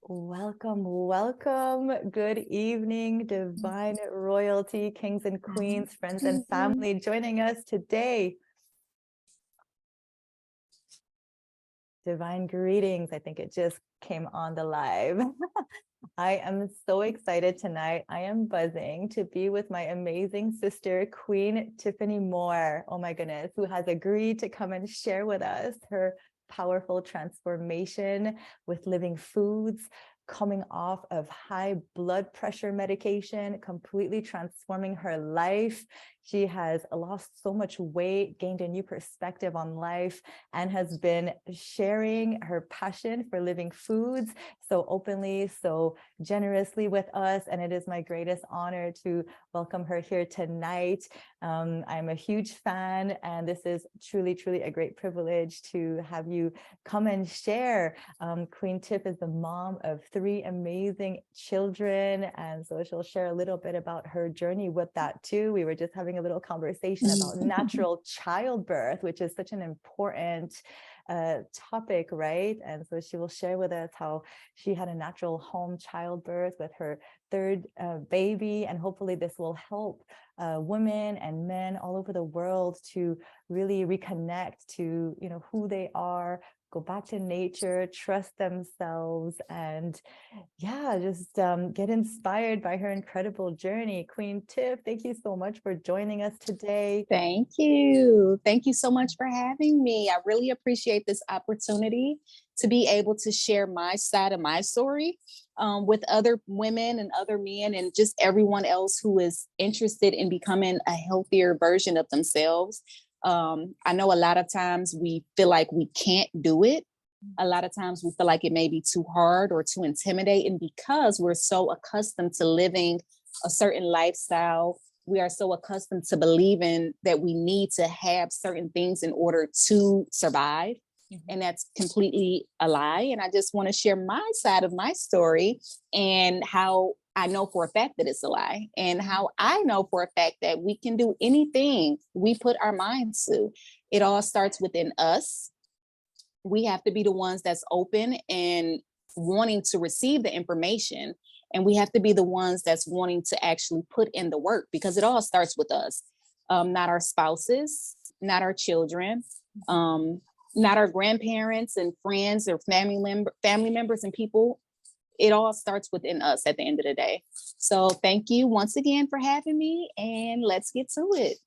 Welcome, welcome. Good evening, divine royalty, kings and queens, friends and family joining us today. Divine greetings. I think it just came on the live. I am so excited tonight. I am buzzing to be with my amazing sister, Queen Tiffany Moore. Oh my goodness, who has agreed to come and share with us her powerful transformation with living foods, coming off of high blood pressure medication, completely transforming her life. She has lost so much weight, gained a new perspective on life, and has been sharing her passion for living foods so openly, so generously with us. And it is my greatest honor to welcome her here tonight. I'm a huge fan, and this is truly, truly a great privilege to have you come and share. Queen Tiff is the mom of 3 amazing children, and so she'll share a little bit about her journey with that too. We were just having a little conversation about natural childbirth, which is such an important topic, right? And so she will share with us how she had a natural home childbirth with her 3rd baby, and hopefully this will help women and men all over the world to really reconnect to, who they are, go back to nature, trust themselves, and just get inspired by her incredible journey. Queen Tiff, thank you so much for joining us today. Thank you. Thank you so much for having me. I really appreciate this opportunity to be able to share my side of my story with other women and other men and just everyone else who is interested in becoming a healthier version of themselves. I know a lot of times we feel like we can't do it. A lot of times we feel like it may be too hard or too intimidating because we're so accustomed to living a certain lifestyle. We are so accustomed to believing that we need to have certain things in order to survive. And that's completely a lie. And I just want to share my side of my story and how I know for a fact that it's a lie, and how I know for a fact that we can do anything we put our minds to. It all starts within us. We have to be the ones that's open and wanting to receive the information. And we have to be the ones that's wanting to actually put in the work, because it all starts with us, not our spouses, not our children, not our grandparents and friends or family members and people. It all starts within us at the end of the day. So thank you once again for having me, and let's get to it.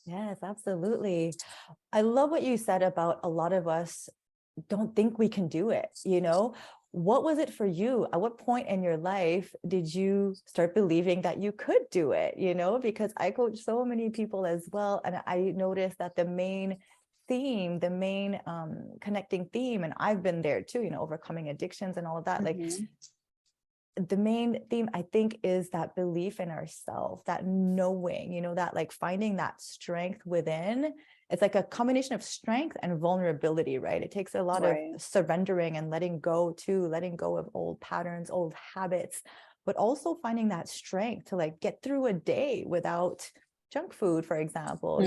Yes, absolutely. I love what you said about a lot of us don't think we can do it. What was it for you? At what point in your life did you start believing that you could do it? Because I coach so many people as well, and I noticed that the main theme, the main connecting theme, and I've been there too, overcoming addictions and all of that, like the main theme, I think, is that belief in ourselves, that knowing, that like finding that strength within. It's like a combination of strength and vulnerability, right? It takes a lot of surrendering and letting go of old patterns, old habits, but also finding that strength to like get through a day without junk food, for example,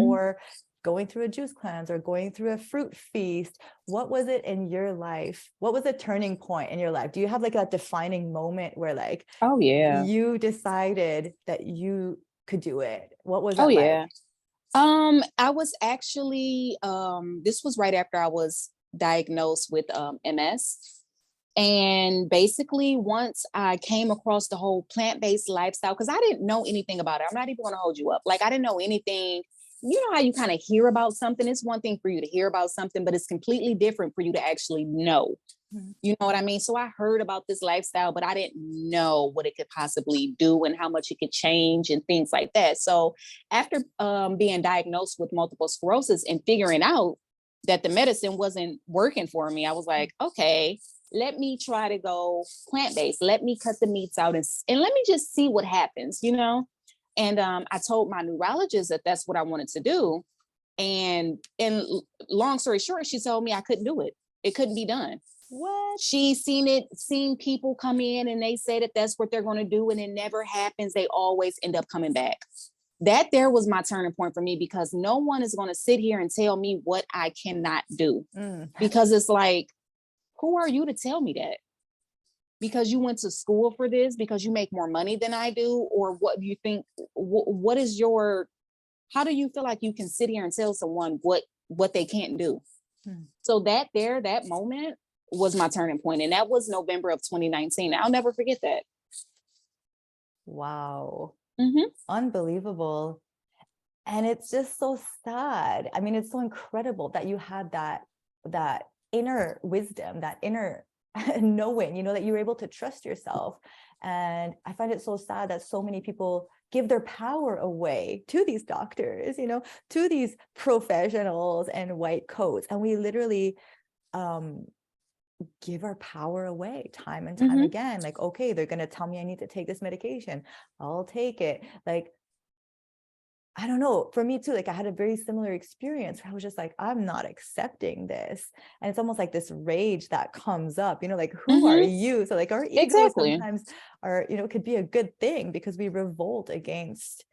or going through a juice cleanse or going through a fruit feast. What was it in your life? What was a turning point in your life? Do you have like a defining moment where like, Oh yeah, you decided that you could do it? What was oh that yeah. like? I was actually, this was right after I was diagnosed with MS. And basically, once I came across the whole plant-based lifestyle, because I didn't know anything about it. I'm not even going to hold you up. Like, I didn't know anything. You know how you kind of hear about something? It's one thing for you to hear about something, but it's completely different for you to actually know. You know what I mean? So I heard about this lifestyle, but I didn't know what it could possibly do and how much it could change and things like that. So after being diagnosed with multiple sclerosis and figuring out that the medicine wasn't working for me, I was like, okay, let me try to go plant-based. Let me cut the meats out and let me just see what happens, And I told my neurologist that that's what I wanted to do. And long story short, she told me I couldn't do it. It couldn't be done. What? She's seen people come in and they say that that's what they're going to do, and it never happens. They always end up coming back. That there was my turning point for me, because no one is going to sit here and tell me what I cannot do, because it's like, who are you to tell me that? because you went to school for this, because you make more money than I do, or what do you think? What is your? How do you feel like you can sit here and tell someone what they can't do? Hmm. So that moment was my turning point, and that was November of 2019. I'll never forget that. Wow. Mm-hmm. Unbelievable. And it's just so sad. I mean, it's so incredible that you had that inner wisdom, that inner knowing, you know, that you were able to trust yourself. And I find it so sad that so many people give their power away to these doctors, you know, to these professionals and white coats. And we literally give our power away time and time Mm-hmm. again. Like, okay, they're going to tell me I need to take this medication. I'll take it. Like, I don't know, for me too, like I had a very similar experience where I was just like, I'm not accepting this. And it's almost like this rage that comes up, you know, like, who are Mm-hmm. you? So like our egos Exactly. sometimes are, you know, could be a good thing because we revolt against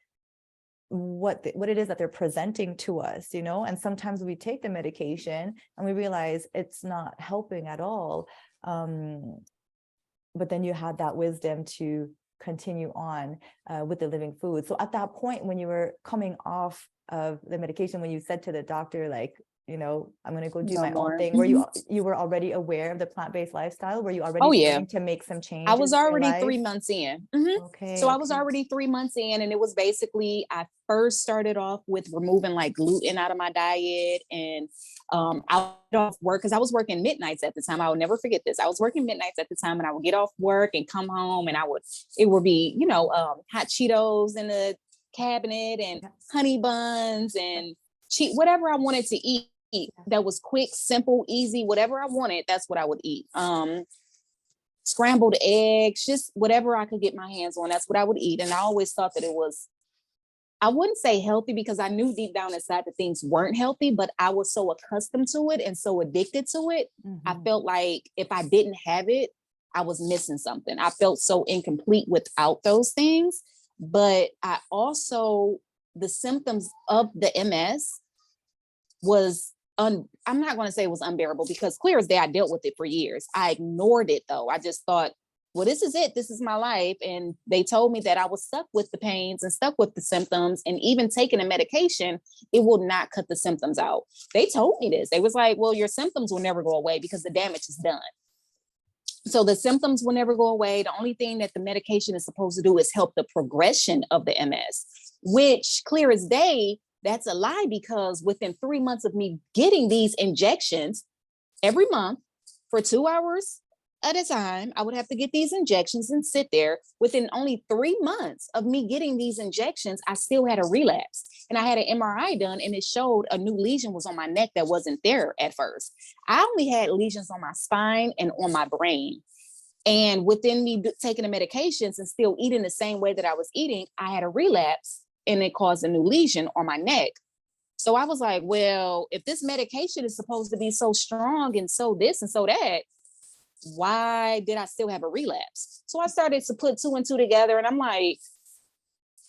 what it is that they're presenting to us, you know. And sometimes we take the medication and we realize it's not helping at all. But then you had that wisdom to continue on with the living food. So at that point, when you were coming off of the medication, when you said to the doctor, like, you know, I'm going to go do No my own more. thing, were Mm-hmm. you were already aware of the plant-based lifestyle? Were you already Oh yeah. starting to make some I was changes in your already life? 3 months in. Mm-hmm. Okay, So I was okay. already 3 months in, and it was basically I first started off with removing like gluten out of my diet, and I would off work because I was working midnights at the time. I will never forget this. I was working midnights at the time, and I would get off work and come home, and it would be hot Cheetos in the cabinet and Yes. honey buns and whatever I wanted to eat that was quick, simple, easy, whatever I wanted, that's what I would eat. Scrambled eggs, just whatever I could get my hands on. That's what I would eat. And I always thought that it was, I wouldn't say healthy because I knew deep down inside that things weren't healthy, but I was so accustomed to it and so addicted to it. I Mm-hmm. felt like if I didn't have it, I was missing something. I felt so incomplete without those things. But I also, the symptoms of the MS was I'm not going to say it was unbearable because clear as day I dealt with it for years. I ignored it though. I just thought, well, this is it. This is my life. And they told me that I was stuck with the pains and stuck with the symptoms, and even taking a medication, it will not cut the symptoms out. They told me this. They was like, well, your symptoms will never go away because the damage is done. So the symptoms will never go away. The only thing that the medication is supposed to do is help the progression of the MS, which clear as day, that's a lie, because within 3 months of me getting these injections every month for 2 hours at a time, I would have to get these injections and sit there. Within only 3 months of me getting these injections, I still had a relapse. And I had an MRI done, and it showed a new lesion was on my neck that wasn't there at first. I only had lesions on my spine and on my brain. And within me taking the medications and still eating the same way that I was eating, I had a relapse, and it caused a new lesion on my neck. So I was like, well, if this medication is supposed to be so strong and so this and so that, why did I still have a relapse? So I started to put two and two together, and I'm like,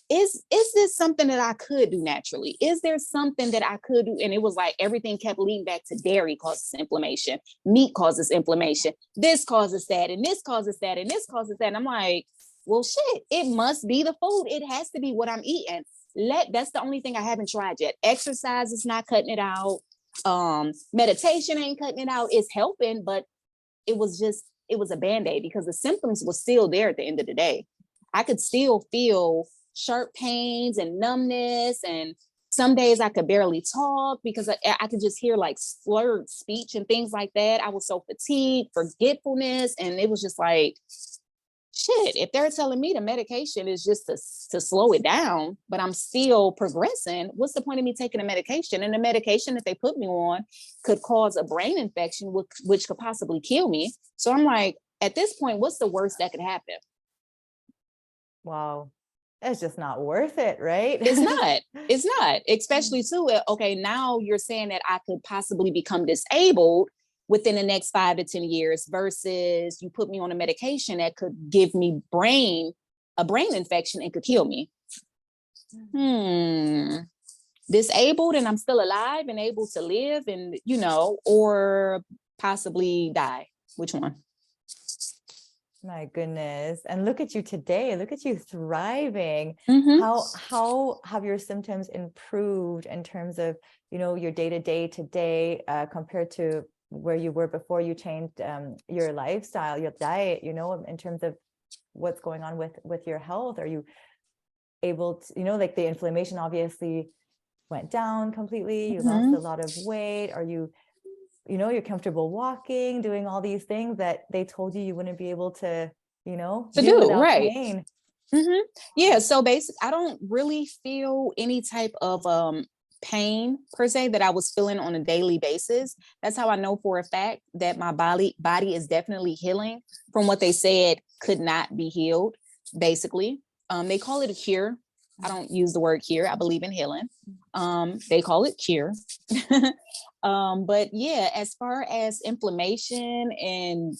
is this something that I could do naturally? Is there something that I could do? And it was like everything kept leading back to dairy causes inflammation, meat causes inflammation, this causes that, and this causes that, and this causes that. And I'm like, well, shit, it must be the food. It has to be what I'm eating. That's the only thing I haven't tried yet. Exercise is not cutting it out. Meditation ain't cutting it out. It's helping, but it was a band-aid because the symptoms were still there at the end of the day. I could still feel sharp pains and numbness, and some days I could barely talk because I could just hear like slurred speech and things like that. I was so fatigued, forgetfulness, and it was just like, shit, if they're telling me the medication is just to slow it down, but I'm still progressing, what's the point of me taking a medication? And the medication that they put me on could cause a brain infection, which could possibly kill me. So I'm like, at this point, what's the worst that could happen? Wow. It's just not worth it, right? It's not. It's not. Especially too, okay, now you're saying that I could possibly become disabled within the next 5 to 10 years versus you put me on a medication that could give me a brain infection and could kill me. Disabled and I'm still alive and able to live and, or possibly die. Which one? My goodness. And look at you today. Look at you thriving. Mhm. How have your symptoms improved in terms of, your day to day compared to where you were before you changed your lifestyle, your diet, in terms of what's going on with your health? Are you able to, like the inflammation obviously went down completely. You lost a Mhm. lot of weight. Are you, you're comfortable walking, doing all these things that they told you wouldn't be able to, To do do, without right. pain? Yeah, so basically, I don't really feel any type of pain per se that I was feeling on a daily basis. That's how I know for a fact that my body is definitely healing from what they said could not be healed. Basically, they call it a cure. I don't use the word cure. I believe in healing. They call it cure. But yeah, as far as inflammation and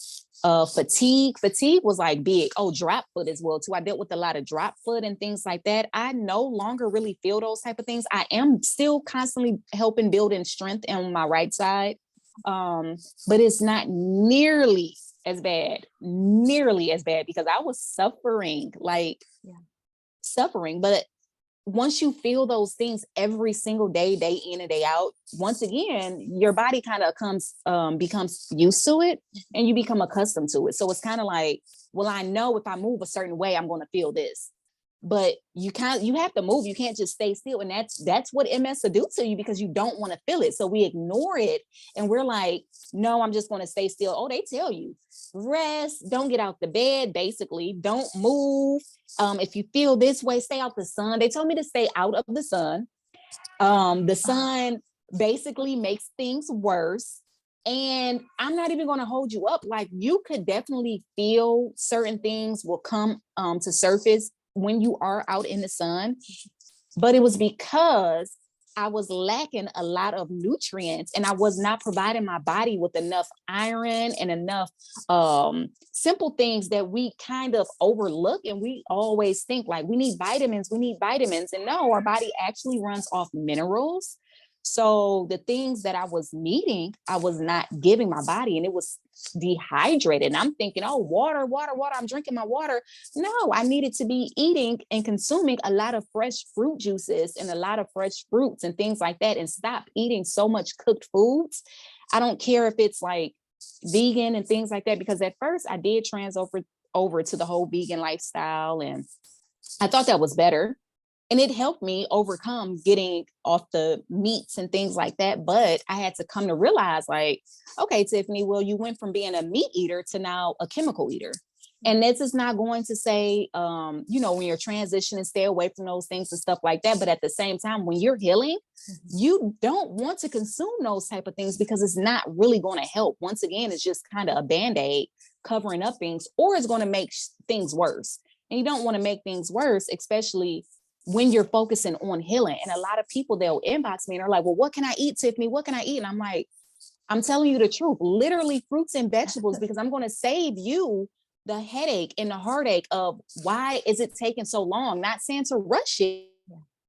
fatigue was like big. Oh, drop foot as well too. I dealt with a lot of drop foot and things like that. I no longer really feel those type of things. I am still constantly helping building strength on my right side, but it's not nearly as bad because I was suffering, like suffering. But once you feel those things every single day, day in and day out, once again, your body kind of becomes used to it and you become accustomed to it. So it's kind of like, well, I know if I move a certain way, I'm going to feel this. But you have to move. You can't just stay still. And that's what MS will do to you because you don't want to feel it. So we ignore it and we're like, no, I'm just going to stay still. Oh, they tell you rest, don't get out the bed, basically, don't move. If you feel this way, stay out the sun. They told me to stay out of the sun. The sun basically makes things worse. And I'm not even going to hold you up. Like you could definitely feel certain things will come to surface when you are out in the sun. But it was because I was lacking a lot of nutrients and I was not providing my body with enough iron and enough simple things that we kind of overlook. And we always think like we need vitamins. And no, our body actually runs off minerals. So the things that I was needing, I was not giving my body and it was dehydrated. And I'm thinking, oh, water. I'm drinking my water. No, I needed to be eating and consuming a lot of fresh fruit juices and a lot of fresh fruits and things like that and stop eating so much cooked foods. I don't care if it's like vegan and things like that, because at first I did trans over to the whole vegan lifestyle and I thought that was better. And it helped me overcome getting off the meats and things like that. But I had to come to realize like, okay, Tiffany, well, you went from being a meat eater to now a chemical eater. And this is not going to say, when you're transitioning, stay away from those things and stuff like that. But at the same time, when you're healing, you don't want to consume those type of things because it's not really going to help. Once again, it's just kind of a Band-Aid covering up things, or it's going to make things worse. And you don't want to make things worse, especially when you're focusing on healing. And a lot of people, they'll inbox me and are like, well, what can I eat, Tiffany? What can I eat? And I'm like, I'm telling you the truth, literally fruits and vegetables, because I'm going to save you the headache and the heartache of why is it taking so long? Not saying to rush it.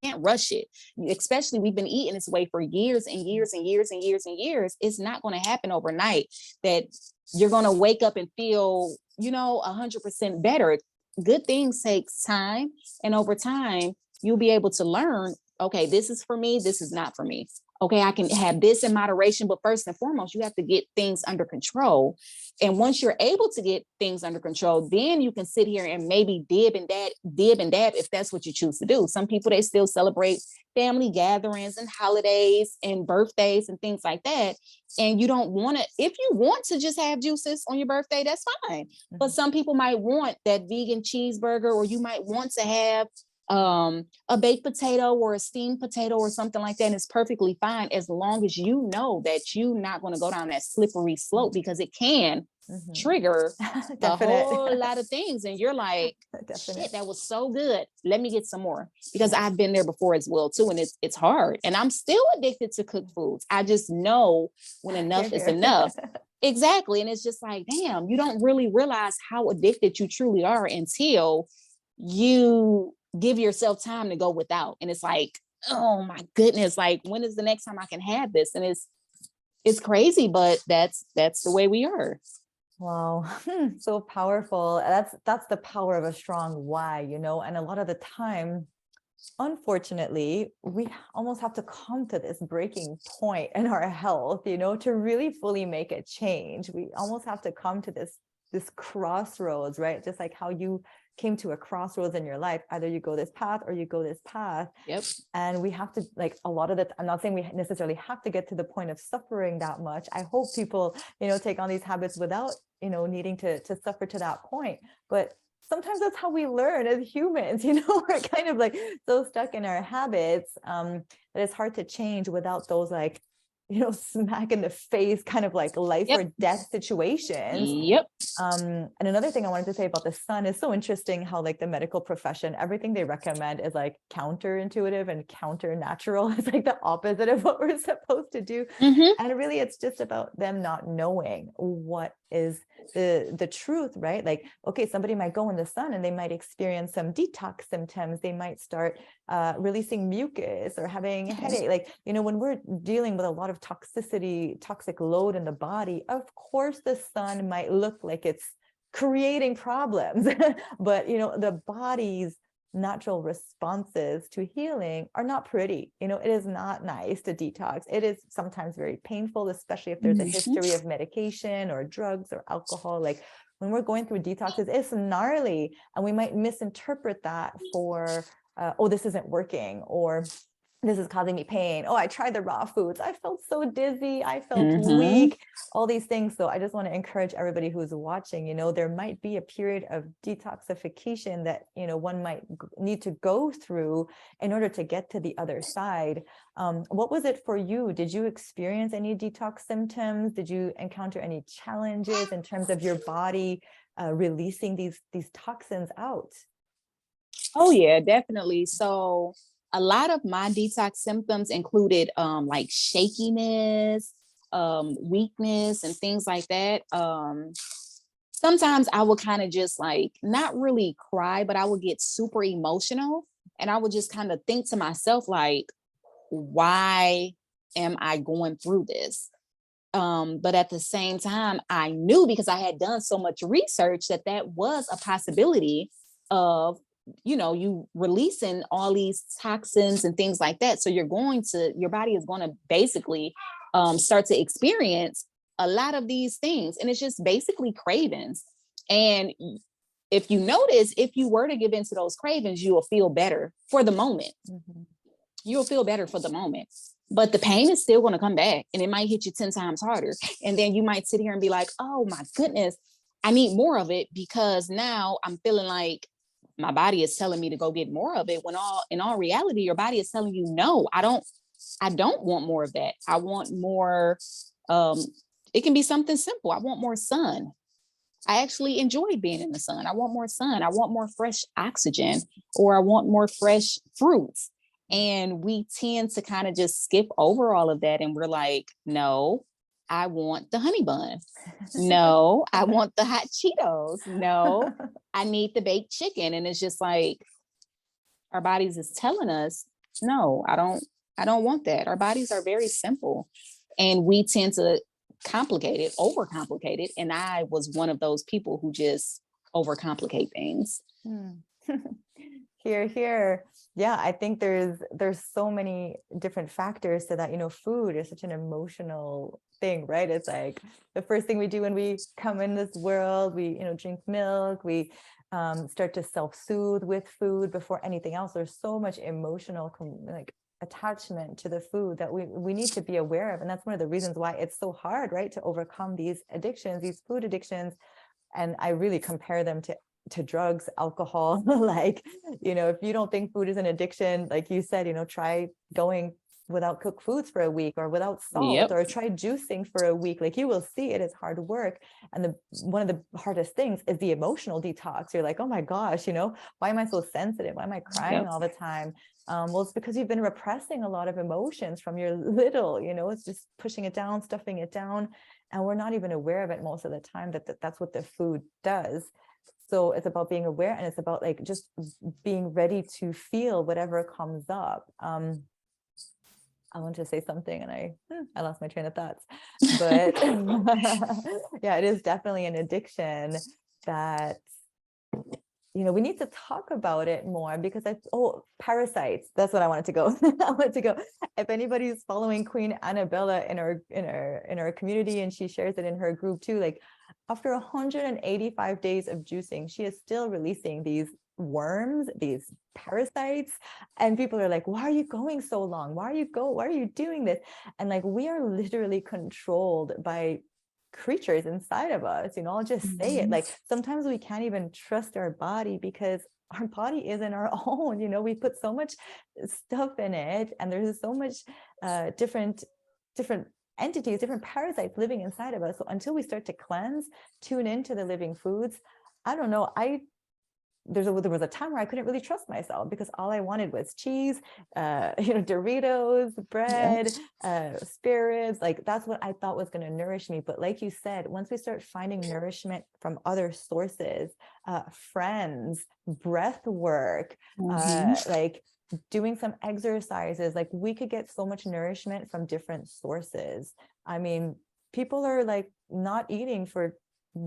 Can't rush it, especially we've been eating this way for years and years and years and years and years. It's not going to happen overnight that you're going to wake up and feel 100% better. Good things takes time, and over time you'll be able to learn, okay, this is for me, this is not for me. Okay, I can have this in moderation, but first and foremost, you have to get things under control. And once you're able to get things under control, then you can sit here and maybe dib and dab if that's what you choose to do. Some people, they still celebrate family gatherings and holidays and birthdays and things like that. And you don't want to, if you want to just have juices on your birthday, that's fine. But some people might want that vegan cheeseburger, or you might want to have a baked potato or a steamed potato or something like that. And it's perfectly fine as long as you know that you're not going to go down that slippery slope, because it can trigger a whole lot of things. And you're like, shit, that was so good. Let me get some more, because I've been there before as well too. And it's hard. And I'm still addicted to cooked foods. I just know when enough is enough. Exactly. And it's just like, damn, you don't really realize how addicted you truly are until you give yourself time to go without. And it's like, oh my goodness, like when is the next time I can have this? And it's crazy, but that's the way we are. Wow. So powerful. That's the power of a strong why, you know, and a lot of the time, unfortunately, we almost have to come to this breaking point in our health, you know, to really fully make a change. We almost have to come to this crossroads, right? Just like how you came to a crossroads in your life. Either you go this path or you go this path. Yep. And we have to, like, a lot of the, I'm not saying we necessarily have to get to the point of suffering that much. I hope people, you know, take on these habits without, you know, needing to suffer to that point. But sometimes that's how we learn as humans, you know. We're kind of like so stuck in our habits, that it's hard to change without those, like, you know, smack in the face kind of like life Yep. or death situations. Yep. And another thing I wanted to say about the sun is so interesting how, like, the medical profession, everything they recommend is like counterintuitive and counter natural. It's like the opposite of what we're supposed to do. Hmm. And really, it's just about them not knowing what is the truth, right? Like, okay, somebody might go in the sun and they might experience some detox symptoms. They might start releasing mucus or having a headache. Like, you know, when we're dealing with a lot of toxic load in the body, of course the sun might look like it's creating problems. But, you know, the body's natural responses to healing are not pretty. You know, it is not nice to detox. It is sometimes very painful, especially if there's a history of medication or drugs or alcohol. Like, when we're going through detoxes, it's gnarly, and we might misinterpret that for oh, this isn't working, or this is causing me pain. Oh, I tried the raw foods. I felt so dizzy. I felt Hmm. weak, all these things. So I just want to encourage everybody who's watching, you know, there might be a period of detoxification that, you know, one might need to go through in order to get to the other side. What was it for you? Did you experience any detox symptoms? Did you encounter any challenges in terms of your body releasing these toxins out? Oh yeah, definitely. So a lot of my detox symptoms included like shakiness, weakness, and things like that. Sometimes I would kind of just like not really cry, but I would get super emotional, and I would just kind of think to myself like, why am I going through this? But at the same time, I knew, because I had done so much research, that that was a possibility of, you know, you releasing all these toxins and things like that. So your body is going to basically start to experience a lot of these things. And it's just basically cravings. And if you notice, if you were to give into those cravings, you will feel better for the moment. Mhm. You'll feel better for the moment. But the pain is still going to come back, and it might hit you 10 times harder. And then you might sit here and be like, oh my goodness, I need more of it, because now I'm feeling like my body is telling me to go get more of it, when in all reality, your body is telling you, no, I don't want more of that. I want more. Um, it can be something simple. I want more sun. I actually enjoy being in the sun. I want more sun. I want more fresh oxygen, or I want more fresh fruits. And we tend to kind of just skip over all of that. And we're like, no, I want the honey bun. No, I want the hot Cheetos. No, I need the baked chicken. And it's just like our bodies is telling us, no, I don't want that. Our bodies are very simple. And we tend to complicate it, overcomplicate it. And I was one of those people who just overcomplicate things. Hmm. Here, here. Yeah, I think there's so many different factors to that. You know, food is such an emotional thing, right? It's like the first thing we do when we come in this world, we, you know, drink milk, we start to self-soothe with food before anything else. There's so much emotional like attachment to the food that we need to be aware of. And that's one of the reasons why it's so hard, right, to overcome these addictions, these food addictions. And I really compare them to drugs, alcohol. Like, you know, if you don't think food is an addiction, like you said, you know, try going without cooked foods for a week, or without salt, Yep. or try juicing for a week. Like, you will see it is hard work. And one of the hardest things is the emotional detox. You're like, oh my gosh, you know, why am I so sensitive? Why am I crying Yep. all the time? Well, it's because you've been repressing a lot of emotions from your little, you know, it's just pushing it down, stuffing it down. And we're not even aware of it most of the time, that's what the food does. So it's about being aware, and it's about like just being ready to feel whatever comes up. I want to say something and I lost my train of thoughts, but yeah, it is definitely an addiction that, we need to talk about it more because parasites. That's what I wanted to go. I wanted to go. If anybody's following Queen Annabella in our community, and she shares it in her group too, like after 185 days of juicing, she is still releasing these worms, these parasites, and people are like, why are you going so long? Why are you doing this? And like, we are literally controlled by creatures inside of us. I'll just say it, like sometimes we can't even trust our body because our body isn't our own. We put so much stuff in it, and there's so much different entities, different parasites living inside of us. So until we start to cleanse, tune into the living foods, I don't know, there was a time where I couldn't really trust myself because all I wanted was cheese, Doritos, bread, spirits. Like that's what I thought was going to nourish me. But like you said, once we start finding nourishment from other sources, friends, breath work, like doing some exercises, like we could get so much nourishment from different sources. I mean, people are like not eating for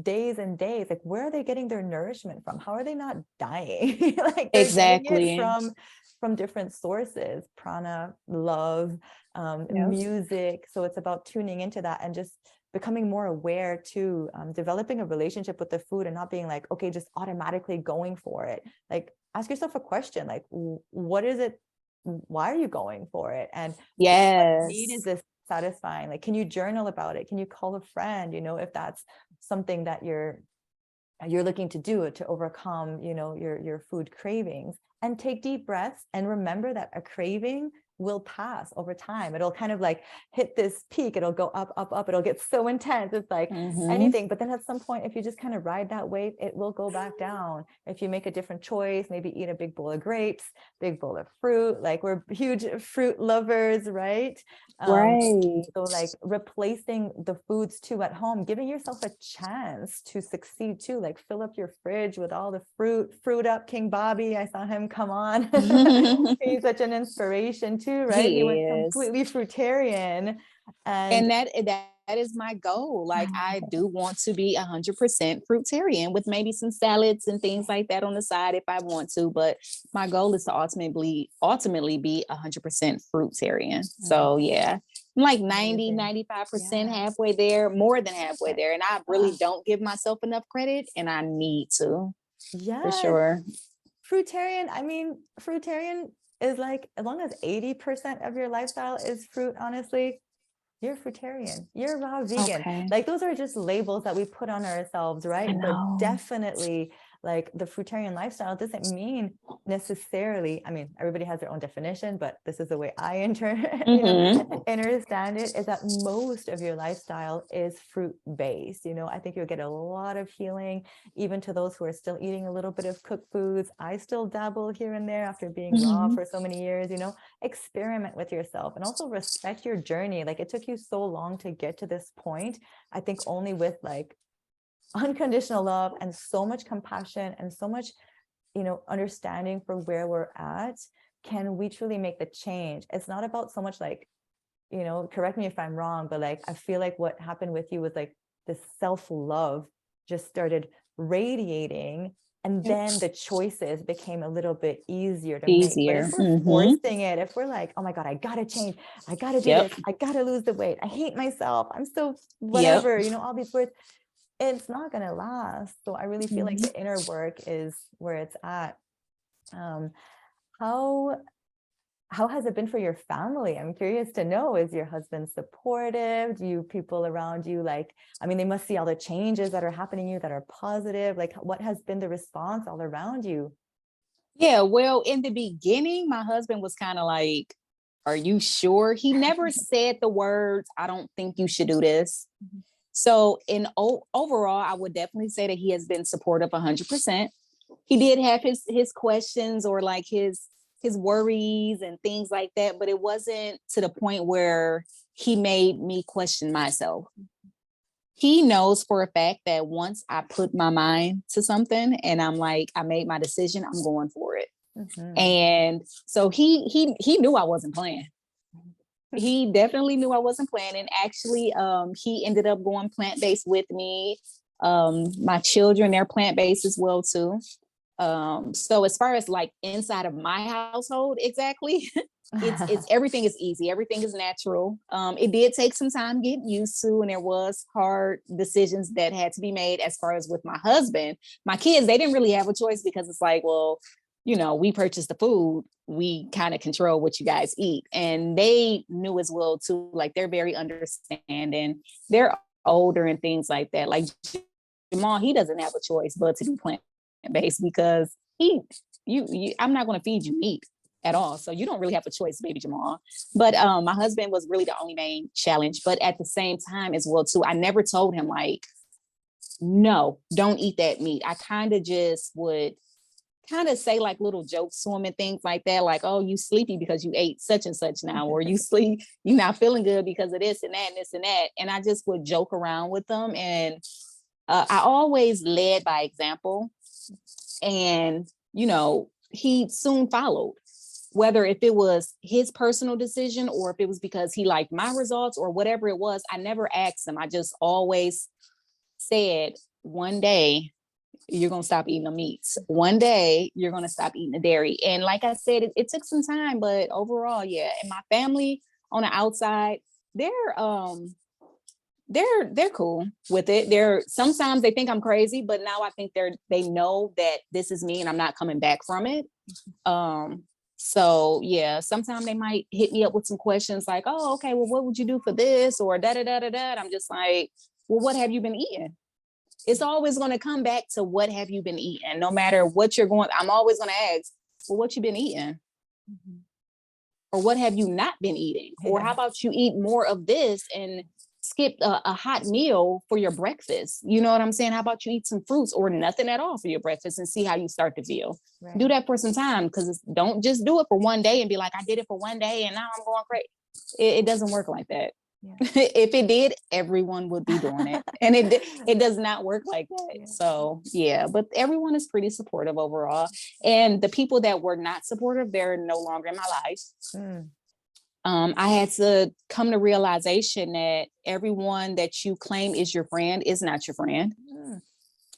days and days. Like, where are they getting their nourishment from? How are they not dying? Like they're getting it from different sources: prana, love, music. So it's about tuning into that and just becoming more aware to developing a relationship with the food and not being like, okay, just automatically going for it. Like, ask yourself a question, like, what is it? Why are you going for it? And what need is this satisfying? Like, can you journal about it? Can you call a friend, if that's something that you're looking to do to overcome, your food cravings? And take deep breaths and remember that a craving will pass over time. It'll kind of like hit this peak. It'll go up, up, up. It'll get so intense. It's like anything. But then at some point, if you just kind of ride that wave, it will go back down. If you make a different choice, maybe eat a big bowl of grapes, big bowl of fruit. Like, we're huge fruit lovers, right? So like replacing the foods too at home, giving yourself a chance to succeed too. Like, fill up your fridge with all the fruit up. King Bobby, I saw him come on. He's such an inspiration too, right? He went completely fruitarian, and that is my goal. Like, I do want to be 100% fruitarian with maybe some salads and things like that on the side if I want to, but my goal is to ultimately be 100% fruitarian. So yeah, I'm like 95% halfway there, more than halfway there, and I really don't give myself enough credit, and I need to. For sure. Fruitarian, I mean, fruitarian is like, as long as 80% of your lifestyle is fruit, honestly, you're fruitarian, you're raw vegan. Like, those are just labels that we put on ourselves, right? But definitely, like, the fruitarian lifestyle doesn't mean necessarily, I mean, everybody has their own definition, but this is the way I understand it, is that most of your lifestyle is fruit based. I think you'll get a lot of healing, even to those who are still eating a little bit of cooked foods. I still dabble here and there after being raw for so many years. Experiment with yourself and also respect your journey. Like, it took you so long to get to this point. I think only with like unconditional love and so much compassion and so much understanding for where we're at can we truly make the change. It's not about so much like, correct me if I'm wrong, but like, I feel like what happened with you was like this self-love just started radiating, and then the choices became a little bit easier to make. But if we're forcing it, if we're like, oh my God, I gotta change, I gotta do this, I gotta lose the weight, I hate myself, I'm so whatever, all these words, it's not gonna last. So I really feel like the inner work is where it's at. How has it been for your family? I'm curious to know. Is your husband supportive? Do you people around you, like, I mean, they must see all the changes that are happening to you that are positive. Like, what has been the response all around you? Yeah, well, in the beginning, my husband was kind of like, are you sure? He never said the words, I don't think you should do this. So overall, I would definitely say that he has been supportive 100%. He did have his questions or like his worries and things like that, but it wasn't to the point where he made me question myself. He knows for a fact that once I put my mind to something and I'm like, I made my decision, I'm going for it. And so he knew I wasn't playing. he definitely knew I wasn't playing. And actually, he ended up going plant-based with me. My children, they're plant-based as well too. So as far as like inside of my household, exactly, it's everything is easy, everything is natural. It did take some time getting used to, and there was hard decisions that had to be made as far as with my husband. My kids, they didn't really have a choice, because it's like, well, we purchased the food, we kind of control what you guys eat. And they knew as well too, like they're very understanding, they're older and things like that. Like Jamal, he doesn't have a choice but to be plant-based, because I'm not going to feed you meat at all. So you don't really have a choice, baby Jamal. But my husband was really the only main challenge. But at the same time as well too, I never told him like, no, don't eat that meat. I kind of just would kind of say like little jokes to him and things like that. Like, oh, you sleepy because you ate such and such now, or you sleep, you're not feeling good because of this and that and this and that. And I just would joke around with them. And I always led by example. And, he soon followed, whether if it was his personal decision or if it was because he liked my results or whatever it was. I never asked him. I just always said, one day you're going to stop eating the meats. One day you're going to stop eating the dairy. And like I said, it took some time, but overall, yeah. And my family on the outside, they're cool with it. Sometimes they think I'm crazy, but now I think they know that this is me and I'm not coming back from it. So yeah, sometimes they might hit me up with some questions like, oh, okay, well, what would you do for this? Or da da da da da. I'm just like, well, what have you been eating? It's always going to come back to what have you been eating? No matter what you're going, I'm always going to ask, well, what you been eating? Mm-hmm. Or what have you not been eating? Yeah. Or how about you eat more of this and skip a hot meal for your breakfast? You know what I'm saying? How about you eat some fruits or nothing at all for your breakfast and see how you start to feel? Right. Do that for some time, because don't just do it for one day and be like, I did it for one day and now I'm going crazy. It doesn't work like that. Yeah. If it did, everyone would be doing it. And it does not work like that. Yeah. So yeah, but everyone is pretty supportive overall. And the people that were not supportive, they're no longer in my life. Mm. I had to come to realization that everyone that you claim is your friend is not your friend.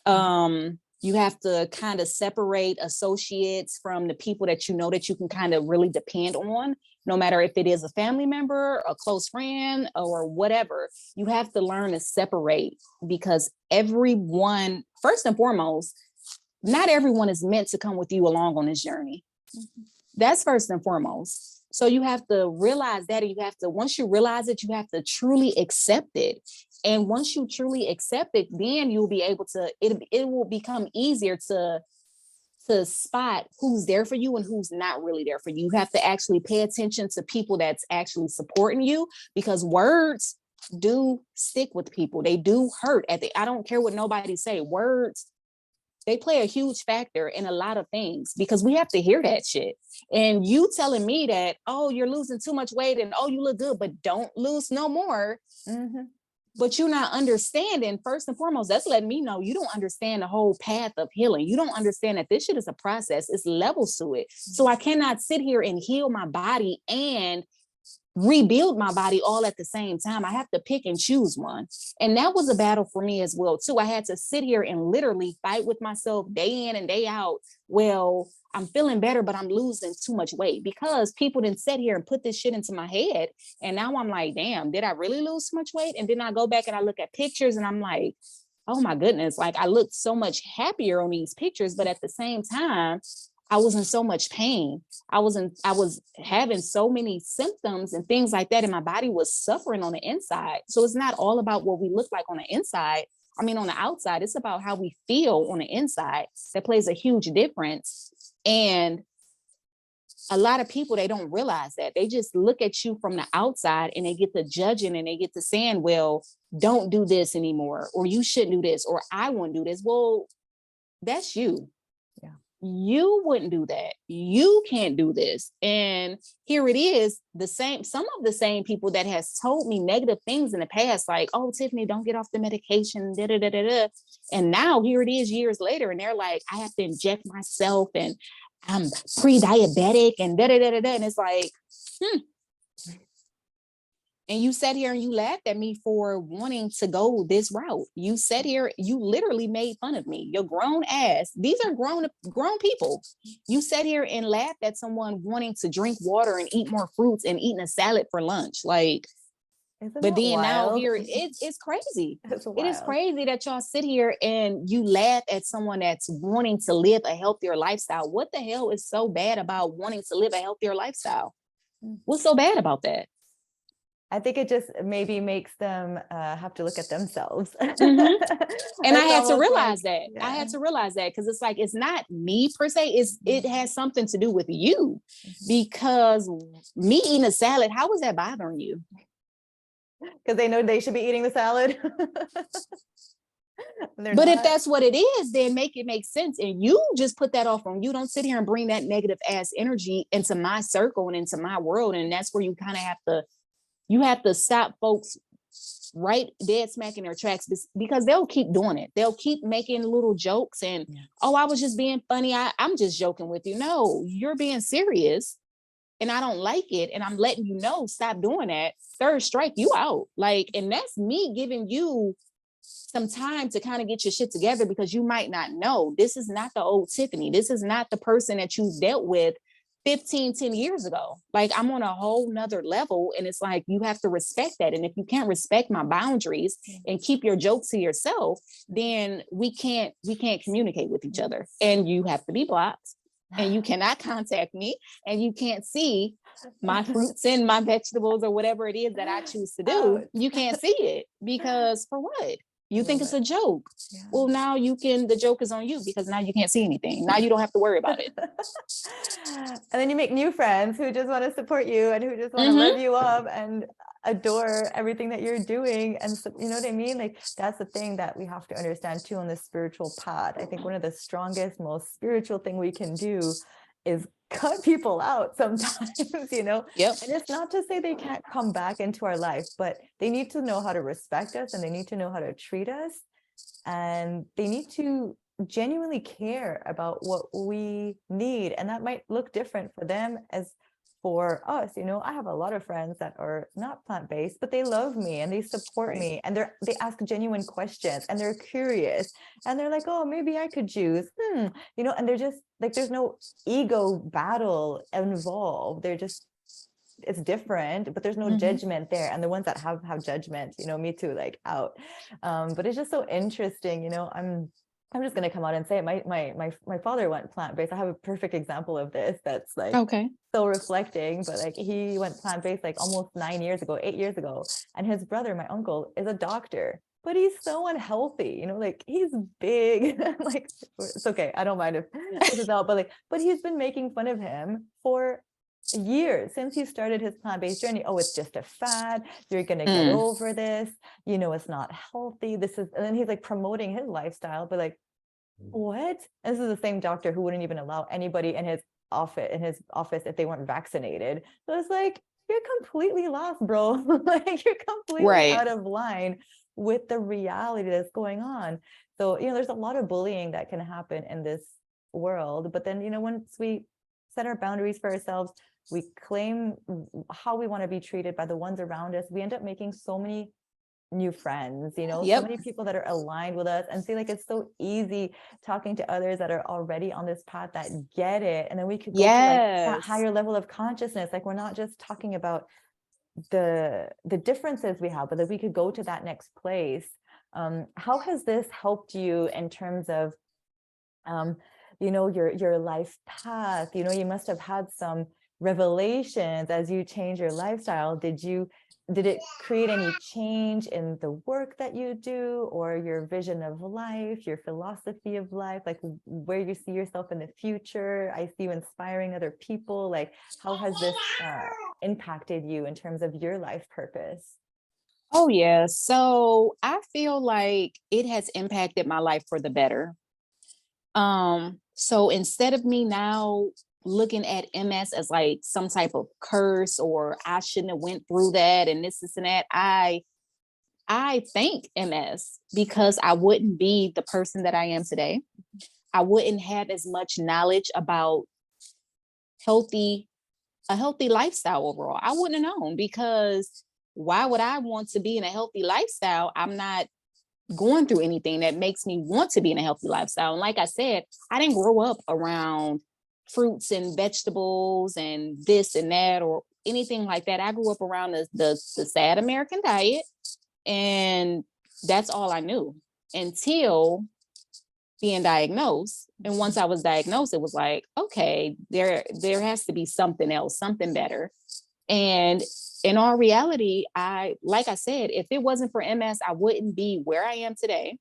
Mm. You have to kind of separate associates from the people that that you can kind of really depend on, no matter if it is a family member, a close friend, or whatever. You have to learn to separate, because everyone, first and foremost, not everyone is meant to come with you along on this journey. Mm-hmm. That's first and foremost. So you have to realize that, and once you realize it, you have to truly accept it. And once you truly accept it, then you'll be able to, it will become easier to spot who's there for you and who's not really there for you. You have to actually pay attention to people that's actually supporting you, because words do stick with people. They do hurt. I don't care what nobody say. Words, they play a huge factor in a lot of things, because we have to hear that shit. And you telling me that, oh, you're losing too much weight and oh, you look good, but don't lose no more. Mm-hmm. But you're not understanding, first and foremost, that's letting me know you don't understand the whole path of healing. You don't understand that this shit is a process. It's levels to it. So I cannot sit here and heal my body and rebuild my body all at the same time. I have to pick and choose one. And that was a battle for me as well too. I had to sit here and literally fight with myself day in and day out. Well, I'm feeling better, but I'm losing too much weight, because people didn't sit here and put this shit into my head. And now I'm like, damn, did I really lose so much weight? And then I go back and I look at pictures and I'm like, oh my goodness, like I looked so much happier on these pictures, but at the same time, I was in so much pain. I was having so many symptoms and things like that, and my body was suffering on the inside. So it's not all about what we look like on the inside. I mean, on the outside, it's about how we feel on the inside. That plays a huge difference. And a lot of people, they don't realize that. They just look at you from the outside and they get to judging and they get to saying, well, don't do this anymore, or you shouldn't do this, or I won't do this. Well, that's you. You wouldn't do that. You can't do this. And here it is, some of the same people that has told me negative things in the past, like, oh, Tiffany, don't get off the medication, da, da, da, da, da. And now here it is years later, and they're like, I have to inject myself and I'm pre-diabetic and da, da, da, da, da. And it's like, And you sat here and you laughed at me for wanting to go this route. You sat here, you literally made fun of me. Your grown ass. These are grown people. You sat here and laughed at someone wanting to drink water and eat more fruits and eating a salad for lunch. Like, Isn't but that then now wild? here it's crazy. It's It is wild. crazy that y'all sit here and you laugh at someone that's wanting to live a healthier lifestyle. What the hell is so bad about wanting to live a healthier lifestyle? What's so bad about that? I think it just maybe makes them have to look at themselves. Mhm. And I It's had to almost like, realize that. I yeah. had to realize that because it's like it's not me per se. It has something to do with you, because me eating a salad, how is that bothering you? Because they know they should be eating the salad. They're But if not. that's what it is, then make it make sense. And you just put that off on you. Don't sit here and bring that negative ass energy into my circle and into my world. And that's where you kind of have to stop folks right dead smack in their tracks, because they'll keep doing it. They'll keep making little jokes and, oh, I was just being funny. I'm just joking with you. No, you're being serious and I don't like it. And I'm letting you know, stop doing that. Third strike, you out. Like, and that's me giving you some time to kind of get your shit together, because you might not know. This is not the old Tiffany. This is not the person that you dealt with 10 years ago. Like, I'm on a whole nother level. And it's like, you have to respect that. And if you can't respect my boundaries and keep your jokes to yourself, then we can't communicate with each other. And you have to be blocked. And you cannot contact me, and you can't see my fruits and my vegetables or whatever it is that I choose to do. Ouch. You can't see it, because for what? You think it's a joke. Yeah. Well, now the joke is on you, because now you can't see anything. Now you don't have to worry about it. And then you make new friends who just want to support you and who just want to lift you up and adore everything that you're doing. And so, you know what I mean? Like, that's the thing that we have to understand too on the spiritual path. I think one of the strongest, most spiritual thing we can do is cut people out sometimes, you know? Yep. And it's not to say they can't come back into our life, but they need to know how to respect us, and they need to know how to treat us, and they need to genuinely care about what we need. And that might look different for them as for us. You know, I have a lot of friends that are not plant-based, but they love me and they support me, and they ask genuine questions, and they're curious, and they're like, oh, maybe I could choose, you know, and they're just like, there's no ego battle involved. They're just, it's different, but there's no judgment there. And the ones that have judgment, you know, me too, like, out. But it's just so interesting, you know. I'm just going to come out and say it. My father went plant-based. I have a perfect example of this that's like, Okay. so reflecting, but like, he went plant-based like almost 8 years ago, and his brother, my uncle, is a doctor, but he's so unhealthy, you know, like, he's big. Like, it's okay, I don't mind if this is out, but he's been making fun of him for years, since he started his plant-based journey. Oh, it's just a fad, you're gonna get over this, you know, it's not healthy, this is, and then he's like promoting his lifestyle, but like, what? This is the same doctor who wouldn't even allow anybody in his office if they weren't vaccinated. So it's like, you're completely lost, bro. Like, you're completely out of line with the reality that's going on. So, you know, there's a lot of bullying that can happen in this world, but then, you know, once we set our boundaries for ourselves, we claim how we want to be treated by the ones around us, we end up making so many new friends, you know, so many people that are aligned with us. And see, like, it's so easy talking to others that are already on this path that get it, and then we could go to like that higher level of consciousness. Like, we're not just talking about the differences we have, but that we could go to that next place. How has this helped you in terms of you know, your life path? You know, you must have had some revelations as you change your lifestyle. Did it create any change in the work that you do, or your vision of life, your philosophy of life, like where you see yourself in the future? I see you inspiring other people. Like, how has this impacted you in terms of your life purpose? Oh, yeah. So I feel like it has impacted my life for the better. So instead of me now looking at MS as like some type of curse, or I shouldn't have went through that and this and that, I thank MS, because I wouldn't be the person that I am today. I wouldn't have as much knowledge about a healthy lifestyle overall. I wouldn't have known, because why would I want to be in a healthy lifestyle? I'm not going through anything that makes me want to be in a healthy lifestyle. And like I said, I didn't grow up around fruits and vegetables and this and that or anything like that. I grew up around the sad American diet, and that's all I knew until being diagnosed. And once I was diagnosed, it was like, okay, there has to be something else, something better. And in all reality, like I said, if it wasn't for MS, I wouldn't be where I am today.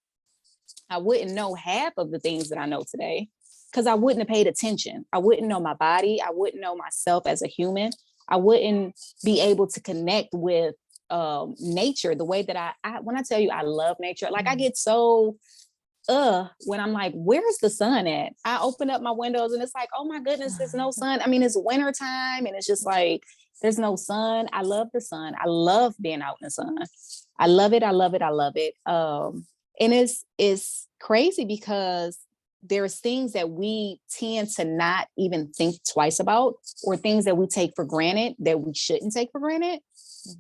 I wouldn't know half of the things that I know today because I wouldn't have paid attention. I wouldn't know my body. I wouldn't know myself as a human. I wouldn't be able to connect with nature the way that I when I tell you I love nature, like I get so when I'm like, where's the sun at? I open up my windows and it's like, oh my goodness, there's no sun. I mean, it's winter time and it's just like, there's no sun. I love the sun. I love being out in the sun. I love it. I love it. I love it. And it's crazy because there's things that we tend to not even think twice about, or things that we take for granted that we shouldn't take for granted.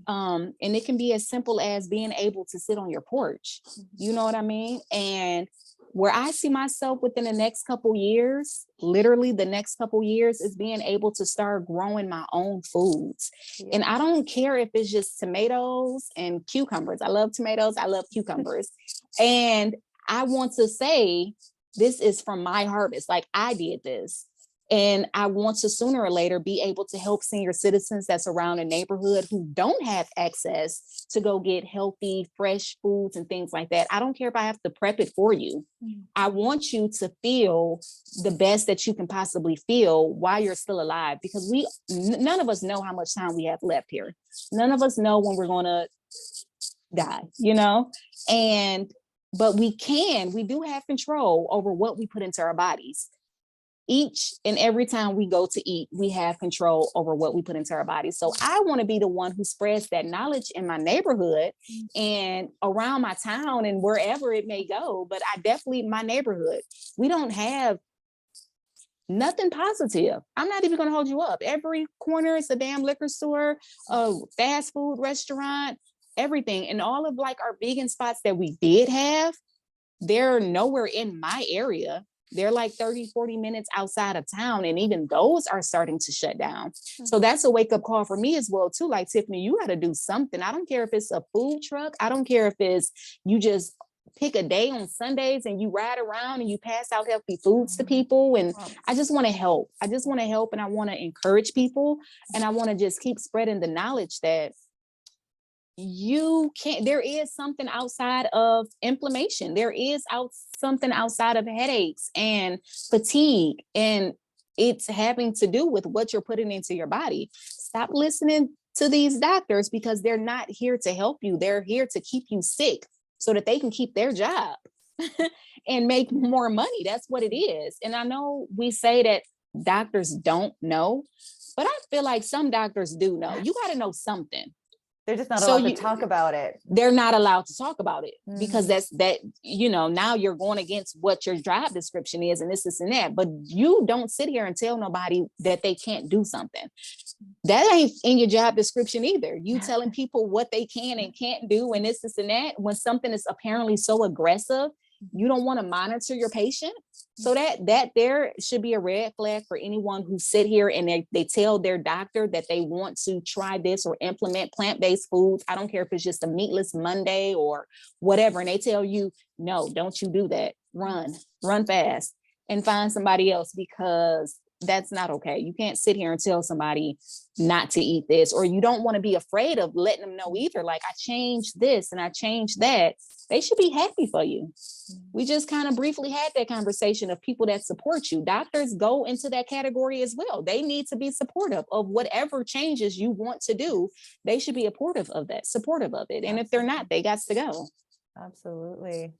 And it can be as simple as being able to sit on your porch. You know what I mean? And where I see myself within the next couple years, literally the next couple years, is being able to start growing my own foods. Yeah. And I don't care if it's just tomatoes and cucumbers. I love tomatoes. I love cucumbers. And I want to say, this is from my harvest. Like I did this. And I want to sooner or later be able to help senior citizens that's around a neighborhood who don't have access to go get healthy, fresh foods and things like that. I don't care if I have to prep it for you. I want you to feel the best that you can possibly feel while you're still alive, because none of us know how much time we have left here. None of us know when we're going to die, you know? But we do have control over what we put into our bodies. Each and every time we go to eat, we have control over what we put into our bodies. So I want to be the one who spreads that knowledge in my neighborhood and around my town and wherever it may go. But my neighborhood, we don't have nothing positive. I'm not even going to hold you up. Every corner is a damn liquor store, a fast food restaurant, everything. And all of like our vegan spots that we did have, they're nowhere in my area. They're like 30, 40 minutes outside of town. And even those are starting to shut down. So that's a wake up call for me as well, too. Like, Tiffany, you got to do something. I don't care if it's a food truck. I don't care if it's you just pick a day on Sundays and you ride around and you pass out healthy foods to people. And I just want to help. I just want to help. And I want to encourage people. And I want to just keep spreading the knowledge that there is something outside of inflammation. There is something outside of headaches and fatigue, and it's having to do with what you're putting into your body. Stop listening to these doctors, because they're not here to help you. They're here to keep you sick so that they can keep their job and make more money. That's what it is. And I know we say that doctors don't know, but I feel like some doctors do know. You got to know something. They're just not allowed to talk about it. They're not allowed to talk about it because now you're going against what your job description is and this and that. But you don't sit here and tell nobody that they can't do something. That ain't in your job description either. You telling people what they can and can't do and this and that. When something is apparently so aggressive, you don't want to monitor your patient. So that there should be a red flag for anyone who sit here and they tell their doctor that they want to try this or implement plant-based foods. I don't care if it's just a meatless Monday or whatever. And they tell you, no, don't you do that. Run fast and find somebody else, because that's not okay. You can't sit here and tell somebody not to eat this, or you don't want to be afraid of letting them know either. Like, I changed this and I changed that. They should be happy for you. We just kind of briefly had that conversation of people that support you. Doctors go into that category as well. They need to be supportive of whatever changes you want to do. They should be supportive of it. And if they're not, they got to go. Absolutely.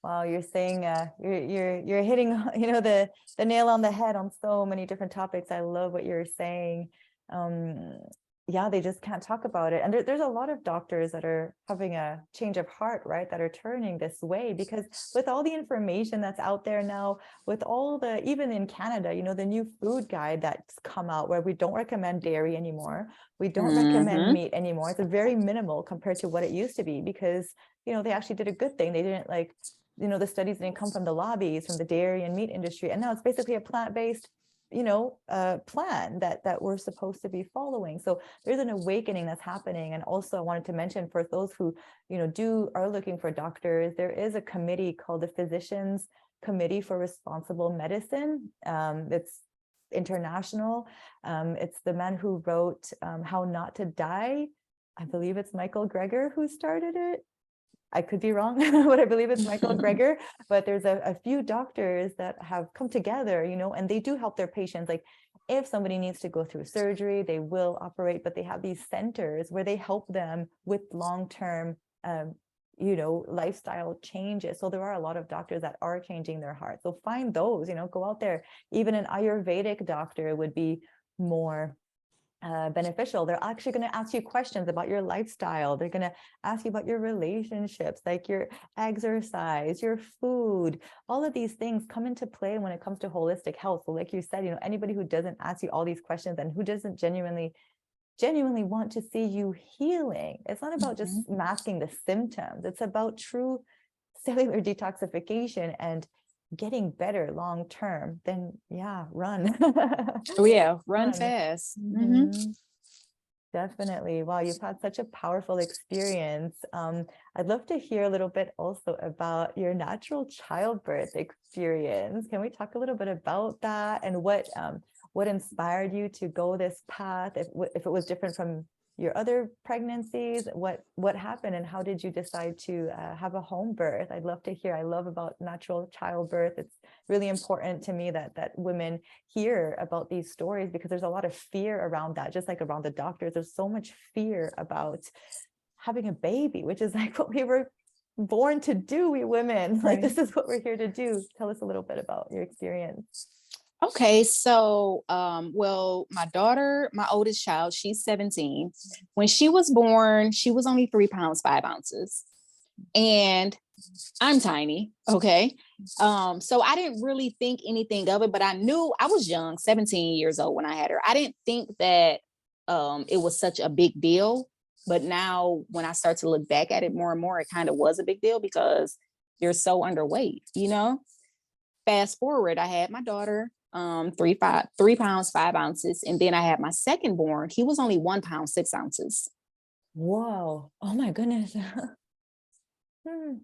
Wow, you're saying you're hitting the nail on the head on so many different topics. I love what you're saying. yeah, they just can't talk about it. And there's a lot of doctors that are having a change of heart, right? That are turning this way, because with all the information that's out there now, with all the, even in Canada, you know, the new food guide that's come out where we don't recommend dairy anymore. We don't recommend meat anymore. It's very minimal compared to what it used to be, because, you know, they actually did a good thing. They didn't like, you know, the studies didn't come from the lobbies, from the dairy and meat industry. And now it's basically a plant-based, you know, plan that we're supposed to be following. So there's an awakening that's happening. And also I wanted to mention, for those who, you know, are looking for doctors, there is a committee called the Physicians Committee for Responsible Medicine. It's international. It's the man who wrote How Not to Die. I believe it's Michael Greger who started it. I could be wrong, but I believe it's Michael Greger. But there's a few doctors that have come together, you know, and they do help their patients. Like if somebody needs to go through surgery, they will operate, but they have these centers where they help them with long-term, you know, lifestyle changes. So there are a lot of doctors that are changing their heart. So find those, you know, go out there. Even an Ayurvedic doctor would be more beneficial. They're actually going to ask you questions about your lifestyle. They're going to ask you about your relationships, like your exercise, your food. All of these things come into play when it comes to holistic health. So like you said, you know, anybody who doesn't ask you all these questions and who doesn't genuinely want to see you healing, it's not about just masking the symptoms. It's about true cellular detoxification and getting better long term. Then yeah, run. Oh yeah, run fast. Definitely. Wow, you've had such a powerful experience. I'd love to hear a little bit also about your natural childbirth experience. Can we talk a little bit about that, and what inspired you to go this path? If it was different from your other pregnancies, what happened, and how did you decide to have a home birth? I'd love to hear. I love about natural childbirth. It's really important to me that women hear about these stories, because there's a lot of fear around that, just like around the doctors. There's so much fear about having a baby, which is like what we were born to do, we women. Like this is what we're here to do. Tell us a little bit about your experience. Okay, so well, my daughter, my oldest child, she's 17. When she was born, she was only 3 pounds, 5 ounces. And I'm tiny. Okay. So I didn't really think anything of it, but I knew I was young, 17 years old when I had her. I didn't think that it was such a big deal. But now when I start to look back at it more and more, it kind of was a big deal, because you're so underweight, you know. Fast forward, I had my daughter, 3 pounds, 5 ounces. And then I had my second born. He was only 1 pound, 6 ounces. Whoa. Oh my goodness.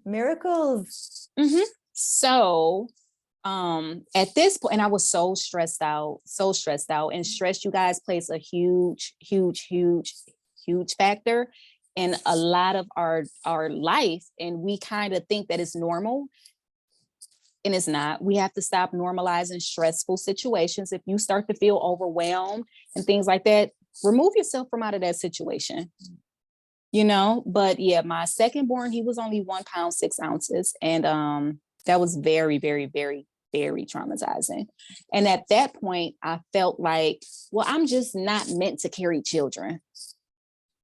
Miracles. So at this point, and I was so stressed out, and stress, you guys, plays a huge factor in a lot of our life. And we kind of think that it's normal, and it's not. We have to stop normalizing stressful situations. If you start to feel overwhelmed and things like that, remove yourself from out of that situation. You know, but yeah, my second born, he was only 1 pound, 6 ounces. And that was very, very, very, very traumatizing. And at that point, I felt like, well, I'm just not meant to carry children,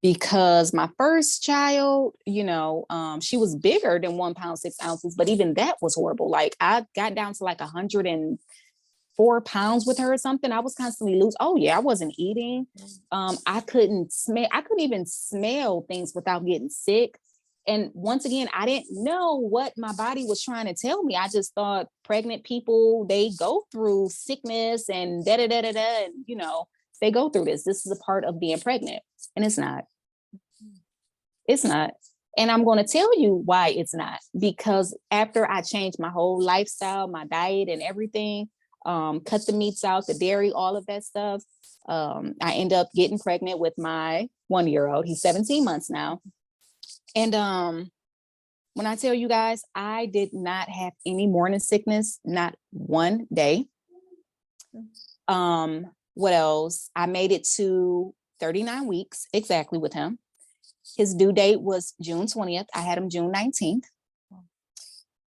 because my first child, you know, she was bigger than 1 pound, 6 ounces, but even that was horrible. Like I got down to like 104 pounds with her or something. I was constantly loose. Oh yeah, I wasn't eating. I couldn't even smell things without getting sick. And once again, I didn't know what my body was trying to tell me. I just thought pregnant people, they go through sickness and and you know, they go through this. This is a part of being pregnant. And it's not. It's not. And I'm going to tell you why it's not. Because after I changed my whole lifestyle, my diet and everything, cut the meats out, the dairy, all of that stuff, I end up getting pregnant with my 1-year-old. He's 17 months now. And when I tell you guys, I did not have any morning sickness, not one day. What else? I made it to 39 weeks exactly with him. His due date was June 20th. I had him June 19th.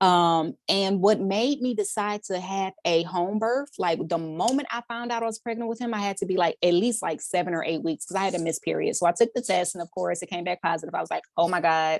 And what made me decide to have a home birth, like the moment I found out I was pregnant with him, I had to be like at least like 7 or 8 weeks because I had a missed period. So I took the test, and of course it came back positive. I was like, oh my God,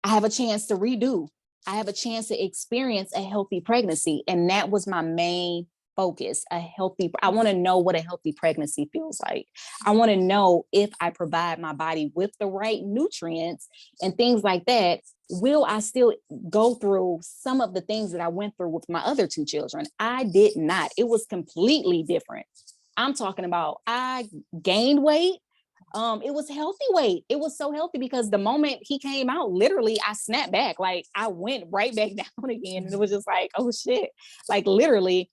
I have a chance to redo. I have a chance to experience a healthy pregnancy. And that was my main focus. I want to know what a healthy pregnancy feels like. I want to know if I provide my body with the right nutrients and things like that, will I still go through some of the things that I went through with my other two children? I did not. It was completely different. I'm talking about I gained weight. It was healthy weight. It was so healthy because the moment he came out, literally, I snapped back. Like I went right back down again. And it was just like, oh shit. Like literally,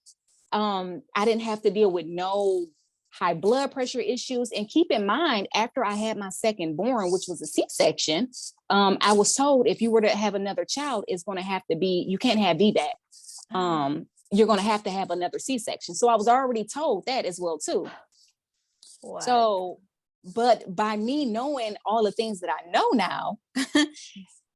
I didn't have to deal with no high blood pressure issues. And keep in mind, after I had my second born, which was a C-section, I was told if you were to have another child, it's going to have to be, you can't have VBAC. You're going to have another C-section. So I was already told that as well too. What? So, but by me knowing all the things that I know now,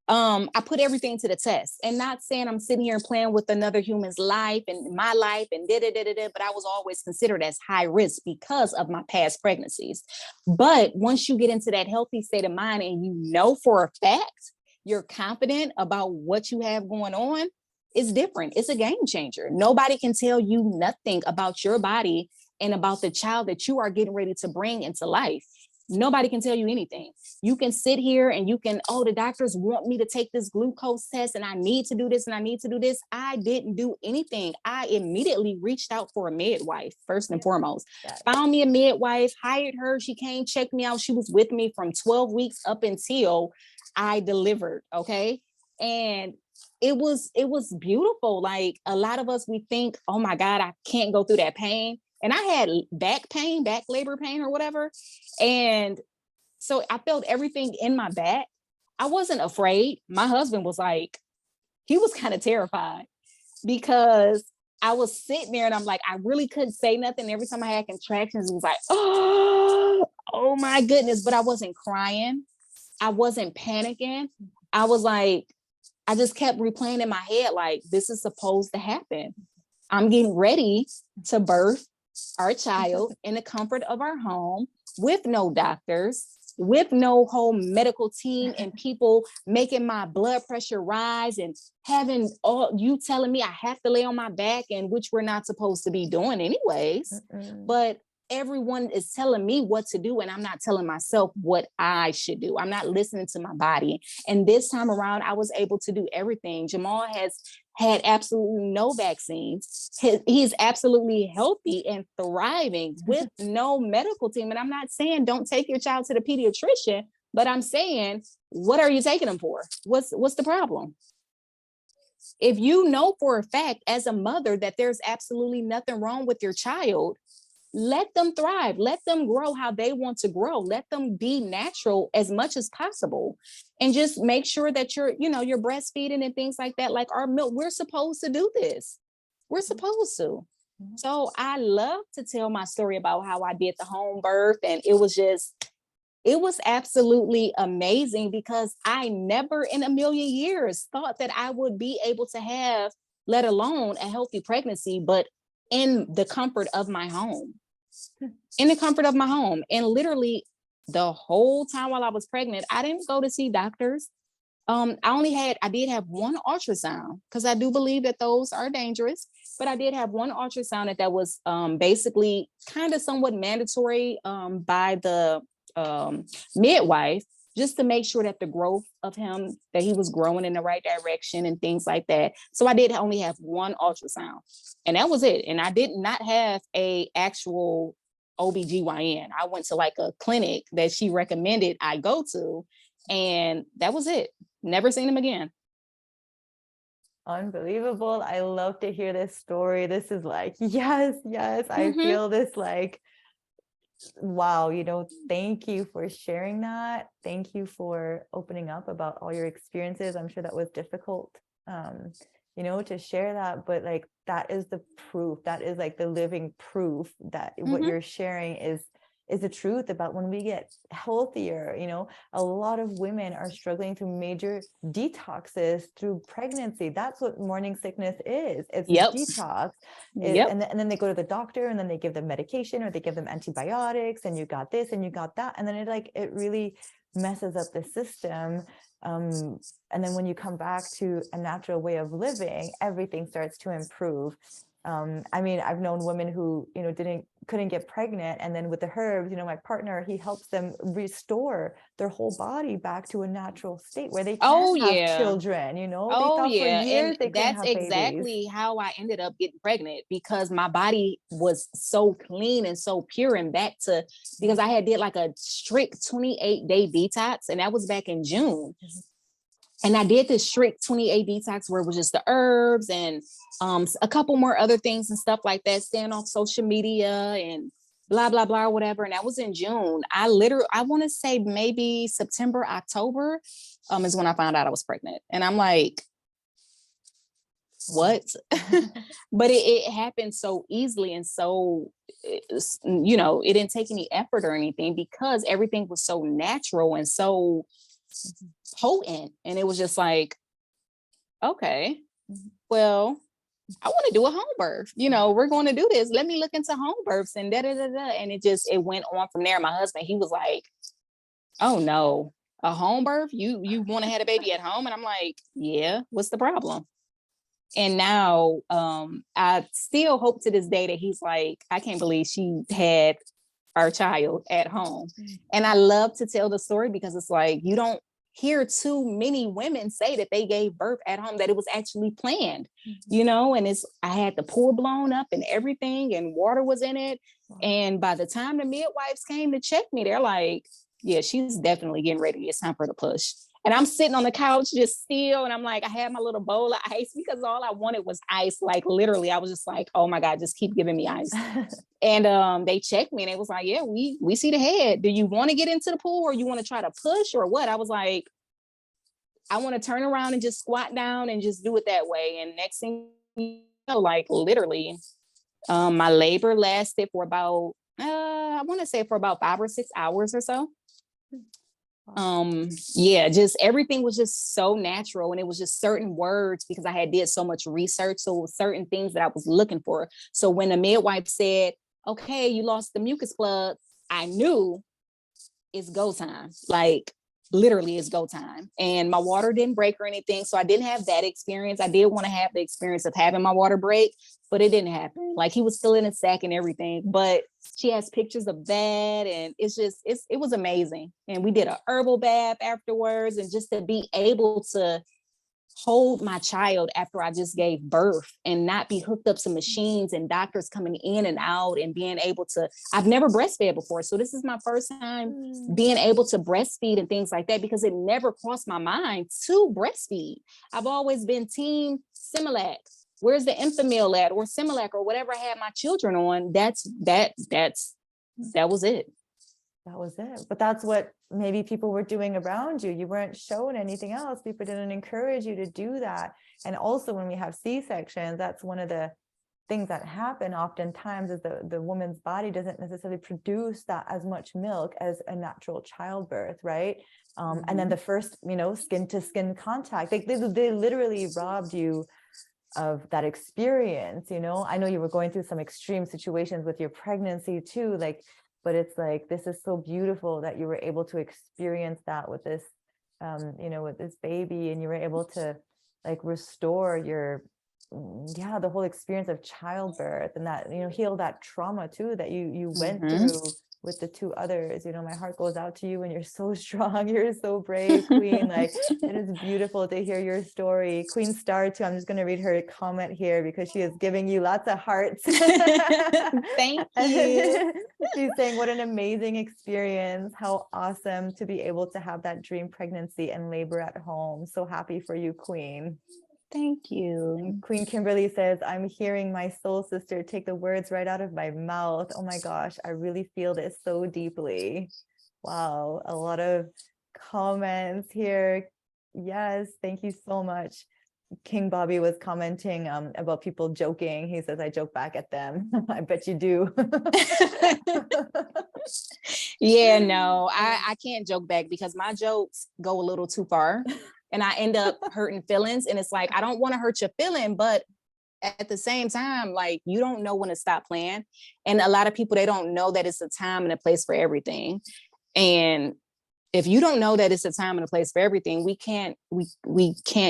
I put everything to the test, and not saying I'm sitting here and playing with another human's life and my life and but I was always considered as high risk because of my past pregnancies. But once you get into that healthy state of mind and you know for a fact, you're confident about what you have going on, it's different. It's a game changer. Nobody can tell you nothing about your body and about the child that you are getting ready to bring into life. Nobody can tell you anything. You can sit here and you can, oh, the doctors want me to take this glucose test and I need to do this and I need to do this. I didn't do anything. I immediately reached out for a midwife, first and foremost. Found me a midwife, hired her. She came, checked me out. She was with me from 12 weeks up until I delivered. Okay. And it was beautiful. Like a lot of us, we think, oh my God, I can't go through that pain. And I had back pain, back labor pain or whatever. And so I felt everything in my back. I wasn't afraid. My husband was like, he was kind of terrified because I was sitting there and I'm like, I really couldn't say nothing. Every time I had contractions, it was like, oh my goodness. But I wasn't crying. I wasn't panicking. I was like, I just kept replaying in my head, like, this is supposed to happen. I'm getting ready to birth our child in the comfort of our home with no doctors, with no whole medical team and people making my blood pressure rise and having all you telling me I have to lay on my back, and which we're not supposed to be doing anyways. But everyone is telling me what to do and I'm not telling myself what I should do. I'm not listening to my body. And this time around, I was able to do everything. Jamal has had absolutely no vaccines. He's absolutely healthy and thriving with no medical team. And I'm not saying don't take your child to the pediatrician, but I'm saying, what are you taking them for? What's the problem? If you know for a fact as a mother that there's absolutely nothing wrong with your child, let them thrive. Let them grow how they want to grow. Let them be natural as much as possible. And just make sure that you're breastfeeding and things like that. Like our milk, we're supposed to do this. We're supposed to. So I love to tell my story about how I did the home birth. And it was absolutely amazing because I never in a million years thought that I would be able to have, let alone a healthy pregnancy, but in the comfort of my home. In the comfort of my home. And literally the whole time while I was pregnant, I didn't go to see doctors. I did have one ultrasound because I do believe that those are dangerous, but I did have one ultrasound that was basically kind of somewhat mandatory by the midwife, just to make sure that the growth of him, that he was growing in the right direction and things like that. So I did only have one ultrasound and that was it. And I did not have a actual OBGYN. I went to like a clinic that she recommended I go to, and that was it. Never seen him again. Unbelievable. I love to hear this story. This is like, yes, I feel this like, wow, thank you for sharing that. Thank you for opening up about all your experiences. I'm sure that was difficult, to share that, but like, that is the proof. That is like the living proof that what you're sharing is is the truth about when we get healthier. You know, a lot of women are struggling through major detoxes through pregnancy. That's what morning sickness is. It's a Yep. detox. Yep. And then they go to the doctor and then they give them medication or they give them antibiotics and you got this and you got that. And then it really messes up the system. And then when you come back to a natural way of living, everything starts to improve. I mean, I've known women who, you know, couldn't get pregnant. And then with the herbs, you know, my partner, he helps them restore their whole body back to a natural state where they Oh can have yeah. children. You know, they Oh thought for yeah. And years they couldn't that's have babies. exactly how I ended up getting pregnant, because my body was so clean and so pure, and back to, because I had did like a strict 28-day detox, and that was back in June. And I did this strict 28 detox where it was just the herbs and a couple more other things and stuff like that, staying off social media and blah, blah, blah, whatever. And that was in June. I want to say maybe September, October is when I found out I was pregnant. And I'm like, what? But it happened so easily. And so, you know, it didn't take any effort or anything, because everything was so natural and so potent. And it was just like, okay, well, I want to do a home birth. You know, we're going to do this. Let me look into home births and da da da da. And it went on from there. My husband, he was like, oh no, a home birth? You want to have a baby at home? And I'm like, yeah, what's the problem? And now I still hope to this day that he's like, I can't believe she had our child at home. And I love to tell the story, because it's like, you don't hear too many women say that they gave birth at home, that it was actually planned, you know. And I had the pool blown up and everything, and water was in it. And by the time the midwives came to check me, they're like, yeah, she's definitely getting ready. It's time for the push. And I'm sitting on the couch just still. And I'm like, I had my little bowl of ice, because all I wanted was ice. Like literally, I was just like, oh my God, just keep giving me ice. And they checked me and it was like, yeah, we see the head. Do you want to get into the pool, or you want to try to push, or what? I was like, I want to turn around and just squat down and just do it that way. And next thing you know, like literally, my labor lasted for about, I want to say for about 5 or 6 hours or so. Yeah, just everything was just so natural, and it was just certain words, because I had did so much research, so certain things that I was looking for. So when the midwife said, okay, you lost the mucus plug, I knew it's go time. Like literally, it's go time. And my water didn't break or anything, so I didn't have that experience. I did want to have the experience of having my water break, but it didn't happen. Like he was still in a sack and everything, but she has pictures of that, and it was amazing. And we did a herbal bath afterwards, and just to be able to hold my child after I just gave birth and not be hooked up to machines and doctors coming in and out, and being able to, I've never breastfed before. So this is my first time being able to breastfeed and things like that, because it never crossed my mind to breastfeed. I've always been team Similac. Where's the Enfamil at, or Similac, or whatever I had my children on. That was it. That was it. But that's what maybe people were doing around you. You weren't shown anything else. People didn't encourage you to do that. And also when we have C-sections, that's one of the things that happen oftentimes, is the woman's body doesn't necessarily produce that as much milk as a natural childbirth, right? And then the first, you know, skin to skin contact, they literally robbed you of that experience. You know, I know you were going through some extreme situations with your pregnancy too, like, but it's like, this is so beautiful that you were able to experience that with this, you know, with this baby, and you were able to like restore your, the whole experience of childbirth, and that, you know, heal that trauma too that you went through with the 2 others. You know, my heart goes out to you, and you're so strong. You're so brave, Queen. Like, it is beautiful to hear your story. Queen Star too, I'm just going to read her comment here, because she is giving you lots of hearts. Thank you. She's saying, what an amazing experience. How awesome to be able to have that dream pregnancy and labor at home. So happy for you, Queen. Thank you. And Queen Kimberly says, I'm hearing my soul sister take the words right out of my mouth. Oh my gosh, I really feel this so deeply. Wow, a lot of comments here. Yes, thank you so much. King Bobby was commenting about people joking. He says, I joke back at them. I bet you do. Yeah, no, I can't joke back because my jokes go a little too far and I end up hurting feelings. And it's like, I don't want to hurt your feeling, but at the same time, like, you don't know when to stop playing. And a lot of people, they don't know that it's a time and a place for everything. And if you don't know that it's a time and a place for everything, we can't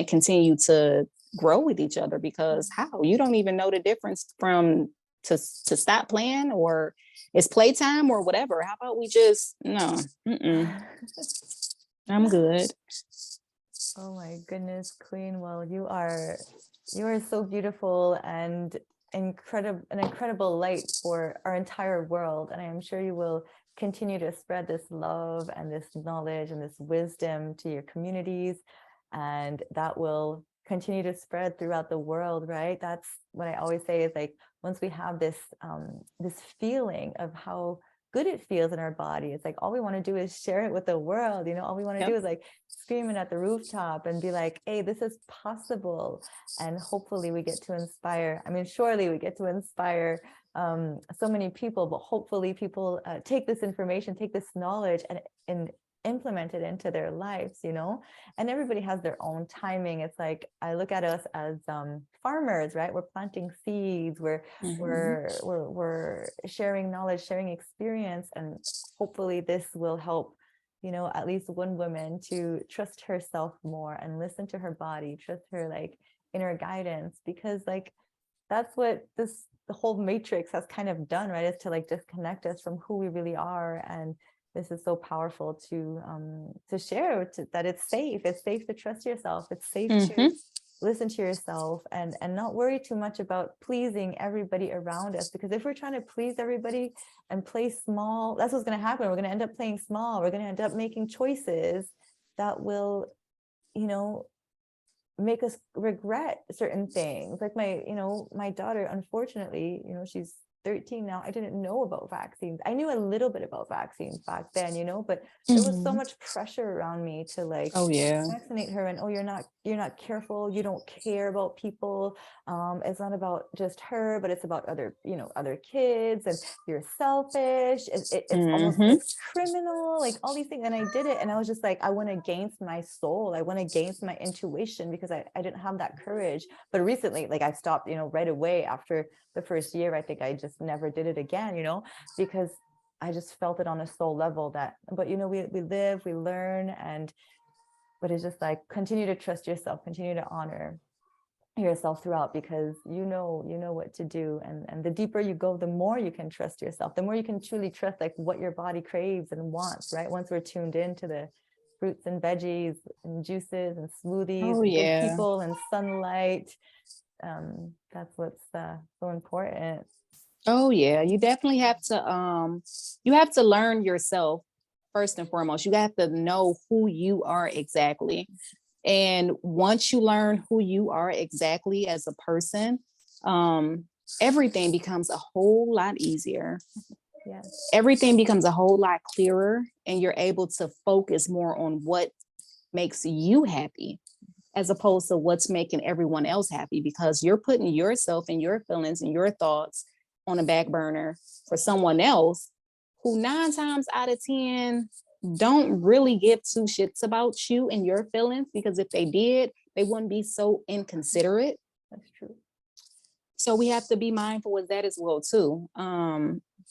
continue to grow with each other, because how? You don't even know the difference from to stop playing, or it's playtime or whatever. How about we just no? I'm good. Oh my goodness, Queen. Well, you are so beautiful and an incredible light for our entire world. And I am sure you will continue to spread this love and this knowledge and this wisdom to your communities. And that will continue to spread throughout the world, right? That's what I always say is like, once we have this this feeling of how good it feels in our body, it's like all we want to do is share it with the world. All we want to do is like scream it at the rooftop and be like, hey, this is possible. And hopefully we get to inspire. I mean, surely we get to inspire so many people, but hopefully people take this information, take this knowledge and implement it into their lives, and everybody has their own timing. It's like, I look at us as farmers, right? We're planting seeds, we're sharing knowledge, sharing experience, and hopefully this will help at least one woman to trust herself more and listen to her body, trust her like inner guidance, because like that's what the whole matrix has kind of done, right? Is to like disconnect us from who we really are. And this is so powerful to share that it's safe to trust yourself. It's safe to listen to yourself and not worry too much about pleasing everybody around us, because if we're trying to please everybody and play small, that's what's going to happen. We're going to end up playing small. We're going to end up making choices that will make us regret certain things. Like my daughter, unfortunately, she's 13 now. I didn't know about vaccines. I knew a little bit about vaccines back then, but there was so much pressure around me to like, oh yeah, vaccinate her, and you're not careful, you don't care about people. It's not about just her, but it's about other kids, and you're selfish. It's almost, it's criminal, like all these things. And I did it, and I was just like, I went against my soul, I went against my intuition, because I didn't have that courage. But recently, like I stopped right away after the first year. I think I just never did it again, because I just felt it on a soul level that, but we live, we learn, but it's just like, continue to trust yourself, continue to honor yourself throughout, because you know what to do. And the deeper you go, the more you can trust yourself, the more you can truly trust like what your body craves and wants, right? Once we're tuned into the fruits and veggies and juices and smoothies, and good people and sunlight, that's what's so important. Oh yeah, you definitely have to learn yourself first and foremost. You have to know who you are exactly. And once you learn who you are exactly as a person, everything becomes a whole lot easier. Yes. Everything becomes a whole lot clearer, and you're able to focus more on what makes you happy, as opposed to what's making everyone else happy, because you're putting yourself and your feelings and your thoughts on a back burner for someone else who 9 times out of 10 don't really give 2 shits about you and your feelings, because if they did, they wouldn't be so inconsiderate. That's true. So we have to be mindful of that as well too.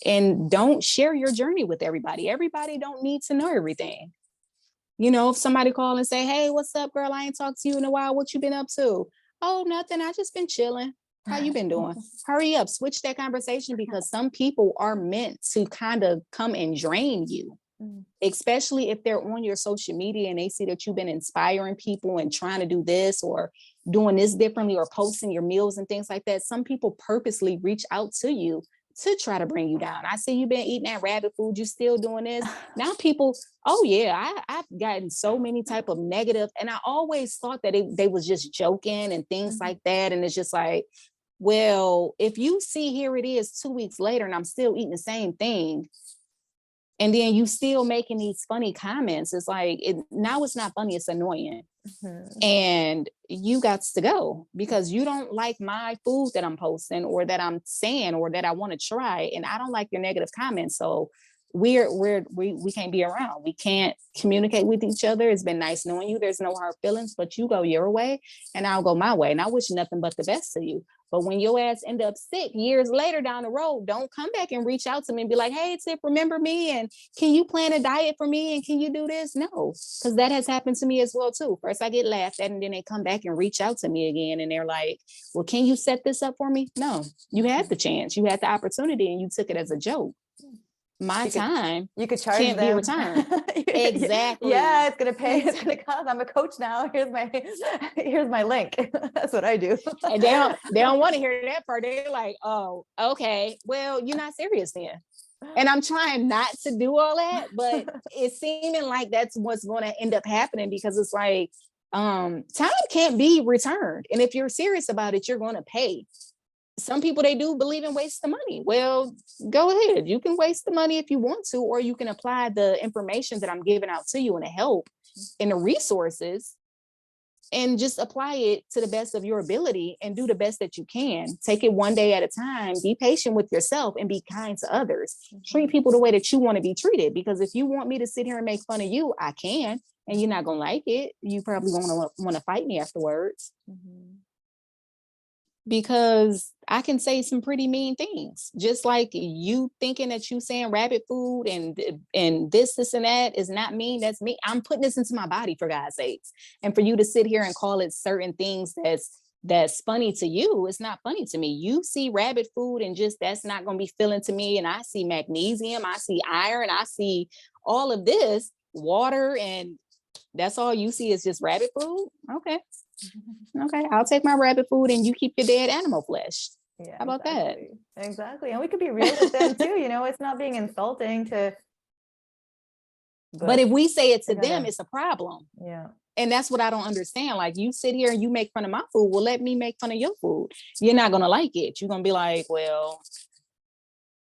And don't share your journey with everybody. Everybody don't need to know everything. If somebody call and say, hey, what's up, girl? I ain't talked to you in a while. What you been up to? Oh, nothing. I just been chilling. How you been doing? Hurry up, switch that conversation, because some people are meant to kind of come and drain you, especially if they're on your social media and they see that you've been inspiring people and trying to do this or doing this differently or posting your meals and things like that. Some people purposely reach out to you to try to bring you down. I see you've been eating that rabbit food. You still doing this? Now people, oh yeah, I've gotten so many type of negative, and I always thought that they was just joking and things like that. And it's just like, well, if you see, here it is 2 weeks later and I'm still eating the same thing, And then you still making these funny comments. It's like, now it's not funny, it's annoying. And you got to go because you don't like my food that I'm posting or that I'm saying or that I want to try. And I don't like your negative comments. So we can't be around. We can't communicate with each other. It's been nice knowing you. There's no hard feelings, but you go your way and I'll go my way. And I wish nothing but the best to you. But when your ass end up sick years later down the road, don't come back and reach out to me and be like, hey, Tiff, remember me? And can you plan a diet for me? And can you do this? No, because that has happened to me as well, too. First, I get laughed at and then they come back and reach out to me again. And they're like, well, can you set this up for me? No, you had the chance. You had the opportunity and you took it as a joke. My time you could charge can't them. be returned. Exactly. Yeah, it's gonna pay. It's gonna cost. I'm a coach now. Here's my link. That's what I do. And they don't want to hear that part. They're like, oh, okay, well, you're not serious then. And I'm trying not to do all that, but it's seeming like that's what's going to end up happening because it's like time can't be returned. And if you're serious about it, you're going to pay. Some people, they do believe in waste the money. Well, go ahead. You can waste the money if you want to, or you can apply the information that I'm giving out to you and the help and the resources and just apply it to the best of your ability and do the best that you can. Take it one day at a time. Be patient with yourself and be kind to others. Treat people the way that you want to be treated. Because if you want me to sit here and make fun of you, I can, and you're not going to like it. You probably want to fight me afterwards. Because I can say some pretty mean things, just like you thinking that you saying rabbit food and this and that is not mean. That's me. I'm putting this into my body for God's sakes. And for you to sit here and call it certain things that's funny to you, it's not funny to me. You see rabbit food and just that's not going to be filling to me. And I see magnesium, I see iron, I see all of this water, and that's all you see is just rabbit food. Okay, I'll take my rabbit food and you keep your dead animal flesh. Yeah, how about exactly. That? Exactly. And we could be real with them too. It's not being insulting to. But if we say it to them, it's a problem. Yeah. And that's what I don't understand. Like, you sit here and you make fun of my food. Well, let me make fun of your food. You're not going to like it. You're going to be like, well,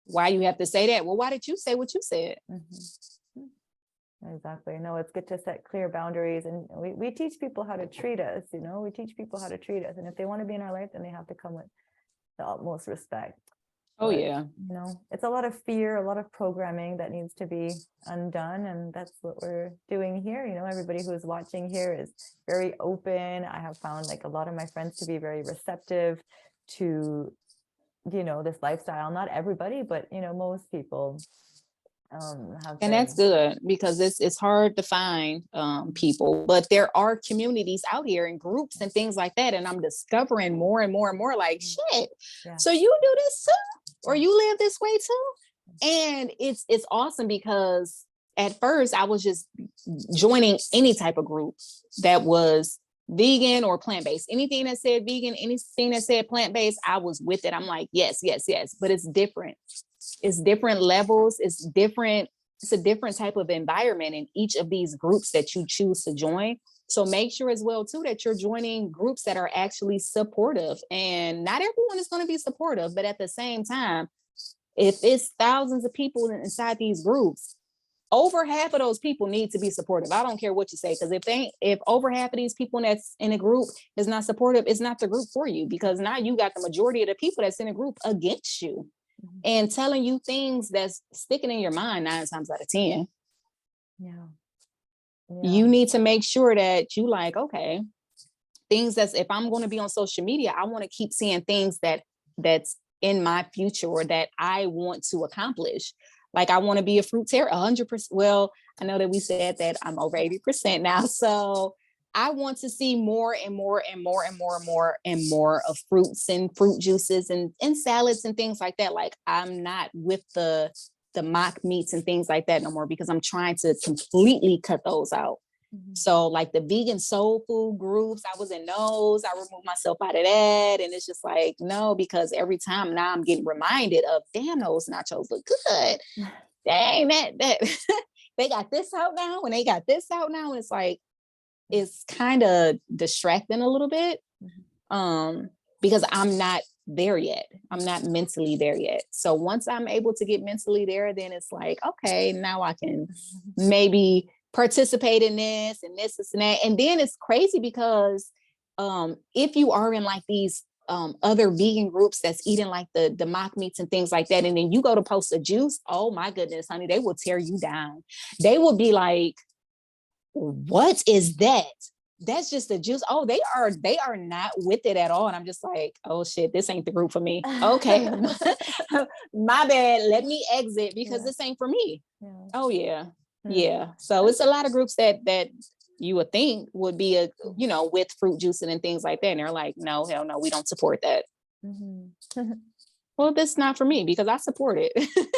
why you have to say that? Well, why did you say what you said? Exactly. No, it's good to set clear boundaries, and we teach people how to treat us. We teach people how to treat us, and if they want to be in our life, then they have to come with the utmost respect. Oh, but, yeah. It's a lot of fear, a lot of programming that needs to be undone, and that's what we're doing here. Everybody who's watching here is very open. I have found like a lot of my friends to be very receptive to, this lifestyle. Not everybody, but most people. And that's good, because it's hard to find people, but there are communities out here and groups and things like that, and I'm discovering more and more and more like, shit, so you do this too, or you live this way too. And it's awesome, because at first I was just joining any type of group that was vegan or plant-based. Anything that said vegan, anything that said plant-based, I was with it. I'm like, yes, but it's different. It's different levels. It's a different type of environment in each of these groups that you choose to join. So make sure as well too that you're joining groups that are actually supportive. And not everyone is going to be supportive, but at the same time, if it's thousands of people inside these groups, over half of those people need to be supportive. I don't care what you say, because if over half of these people that's in a group is not supportive, it's not the group for you, because now you got the majority of the people that's in a group against you and telling you things that's sticking in your mind 9 times out of 10. Yeah. You need to make sure that you like, okay, things if I'm going to be on social media, I want to keep seeing things that's in my future or that I want to accomplish. Like, I want to be a fruit terror 100%. Well, I know that we said that I'm over 80% now. So I want to see more and more and more and more and more and more of fruits and fruit juices and salads and things like that. Like, I'm not with the mock meats and things like that no more, because I'm trying to completely cut those out. So like the vegan soul food groups, I was in those. I removed myself out of that. And it's just like, no, because every time now I'm getting reminded of, damn, those nachos look good. Dang, that they got this out now and they got this out now. And it's like, it's kind of distracting a little bit, because I'm not there yet. I'm not mentally there yet. So once I'm able to get mentally there, then it's like, okay, now I can maybe participate in this and this and that. And then it's crazy because if you are in like these other vegan groups that's eating like the mock meats and things like that, and then you go to post a juice, oh my goodness, honey, they will tear you down. They will be like, what is that? That's just a juice. Oh, they are not with it at all. And I'm just like, oh shit, this ain't the group for me. Okay. My bad. Let me exit because this ain't for me. Yeah. Oh yeah. Yeah. So it's a lot of groups that you would think would be a, you know, with fruit juicing and things like that. And they're like, no, hell no, we don't support that. Well, that's not for me because I support it.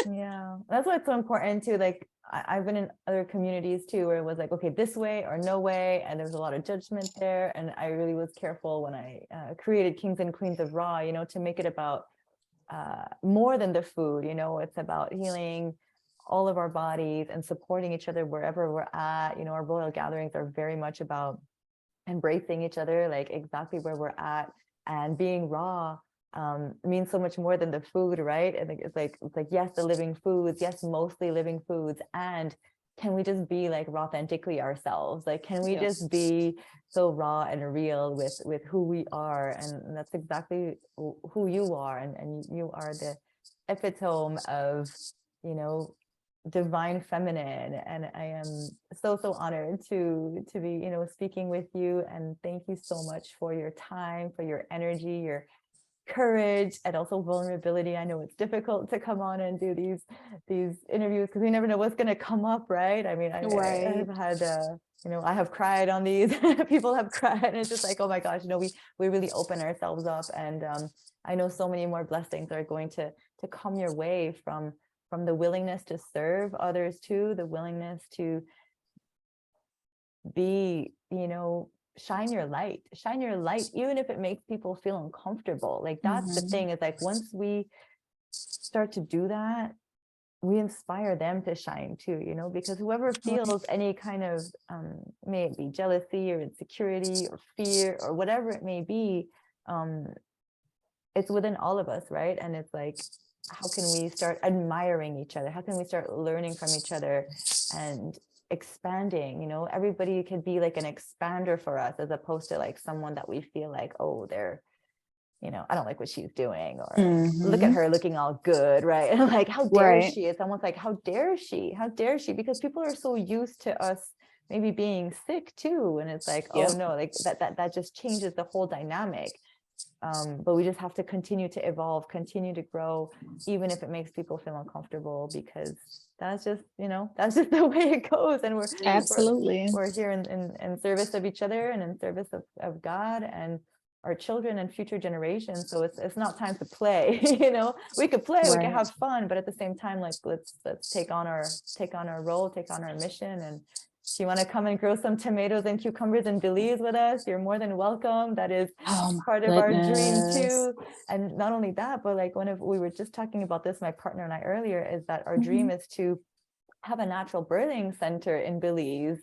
Yeah, that's why it's so important too. Like I've been in other communities too, where it was like, okay, this way or no way. And there's a lot of judgment there. And I really was careful when I created Kings and Queens of Raw, you know, to make it about more than the food, you know, it's about healing all of our bodies and supporting each other wherever we're at. You know, our royal gatherings are very much about embracing each other, like exactly where we're at, and being raw means so much more than the food, right? And it's like yes, the living foods, yes, mostly living foods. And can we just be like authentically ourselves? Like, can we just be so raw and real with who we are? And that's exactly who you are. And you are the epitome of, you know, divine feminine. And I am so honored to be, you know, speaking with you. And thank you so much for your time, for your energy, your courage, and also vulnerability. I know it's difficult to come on and do these interviews because we never know what's going to come up, right? I mean, I've had you know, I have cried on these. People have cried, and it's just like, oh my gosh, you know, we really open ourselves up. And I know so many more blessings are going to come your way from the willingness to serve others, to the willingness to be, you know, shine your light, even if it makes people feel uncomfortable. Like that's the thing, is like once we start to do that, we inspire them to shine too, you know, because whoever feels any kind of may it be jealousy or insecurity or fear or whatever it may be, it's within all of us, right? And it's like, how can we start admiring each other? How can we start learning from each other and expanding? You know, everybody could be like an expander for us, as opposed to like someone that we feel like, oh, they're, you know, I don't like what she's doing, or look at her looking all good, right? And like, how dare she? It's almost like, how dare she? How dare she? Because people are so used to us maybe being sick too. And it's like, oh no, like that just changes the whole dynamic. But we just have to continue to evolve, continue to grow, even if it makes people feel uncomfortable, because that's just, you know, that's just the way it goes. And we're here in service of each other and in service of God and our children and future generations. So it's not time to play. You know, we could play, we can have fun, but at the same time, like let's take on our role, take on our mission. And if you want to come and grow some tomatoes and cucumbers in Belize with us, you're more than welcome. That is part of our dream too. And not only that, but like we were just talking about this, my partner and I earlier, is that our dream is to have a natural birthing center in Belize,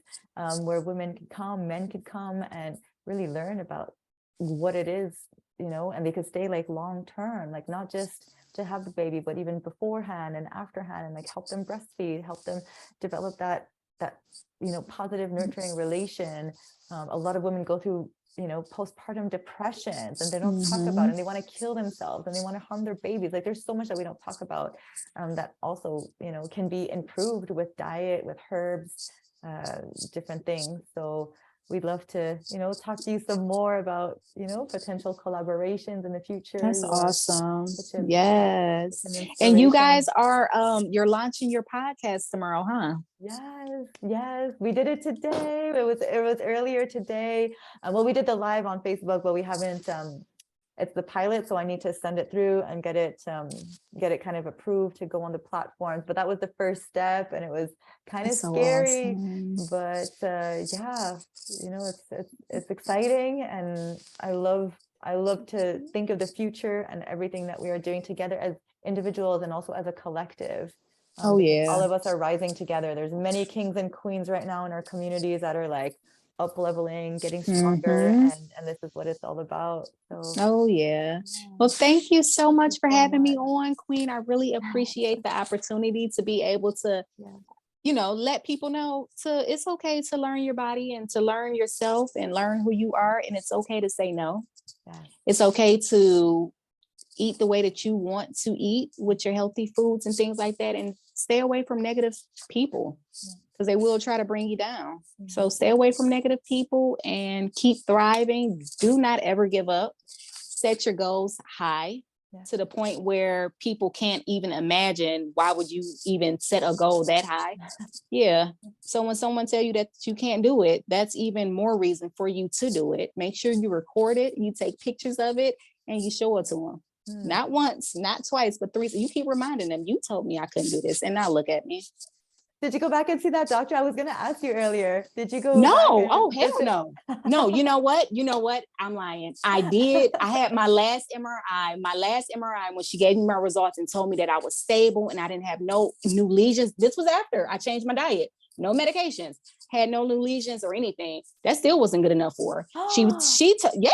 where women could come, men could come, and really learn about what it is, you know, and they could stay like long term, like not just to have the baby, but even beforehand and afterhand, and like help them breastfeed, help them develop that you know, positive nurturing relation. A lot of women go through, you know, postpartum depressions, and they don't talk about it, and they want to kill themselves, and they want to harm their babies. Like there's so much that we don't talk about, that also, you know, can be improved with diet, with herbs, different things. So we'd love to, you know, talk to you some more about, you know, potential collaborations in the future. That's awesome. Yes. And you guys are you're launching your podcast tomorrow, huh? Yes, we did it today. It was earlier today. Well, we did the live on Facebook, but we haven't it's the pilot, so I need to send it through and get it kind of approved to go on the platforms. But that was the first step, and it was kind of scary. Awesome. But yeah, you know, it's exciting, and I love to think of the future and everything that we are doing together as individuals and also as a collective. All of us are rising together. There's many kings and queens right now in our communities that are like, up leveling, getting stronger, Mhm. and this is what it's all about. So Oh, yeah. yeah, Well, thank you so thank much you for so having me much. on, Queen. I really appreciate the opportunity to be able to, Yeah, let people know it's okay to learn your body and to learn yourself and learn who you are. And it's okay to say no. yeah, It's okay to eat the way that you want to eat with your healthy foods and things like that, and stay away from negative people yeah. because they will try to bring you down. So Mhm. stay away from negative people and keep thriving. Do not ever give up. Set your goals high Yeah. to the point where people can't even imagine why would you even set a goal that high. Yeah. So when someone tell you that you can't do it, that's even more reason for you to do it. Make sure you record it, you take pictures of it, and you show it to them. Hmm. Not once, not twice, but three. You keep reminding them, you told me I couldn't do this. And now look at me. Did you go back and see that doctor? I was gonna ask you earlier. Did you go No. back and Oh, hell visit? no. No, you know what? You know what? I'm lying. I did. I had my last MRI. My last MRI, when she gave me my results and told me that I was stable and I didn't have no new lesions. This was after I changed my diet. No medications. Had no new lesions or anything. That still wasn't good enough for her. Yeah.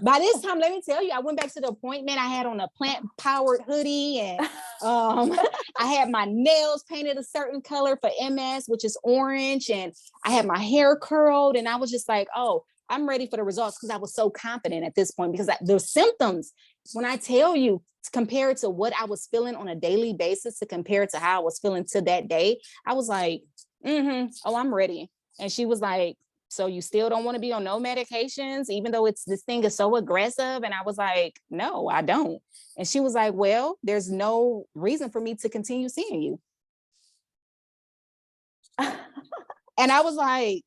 By this time, let me tell you, I went back to the appointment. I had on a plant-powered hoodie, and I had my nails painted a certain color for MS, which is orange, and I had my hair curled, and I was just like, oh, I'm ready for the results, because I was so confident at this point, because the symptoms, when I tell you, compared to what I was feeling on a daily basis to compare to how I was feeling to that day, I was like, oh, I'm ready. And she was like, so you still don't want to be on no medications, even though this thing is so aggressive? And I was like, no, I don't. And she was like, well, there's no reason for me to continue seeing you. And I was like,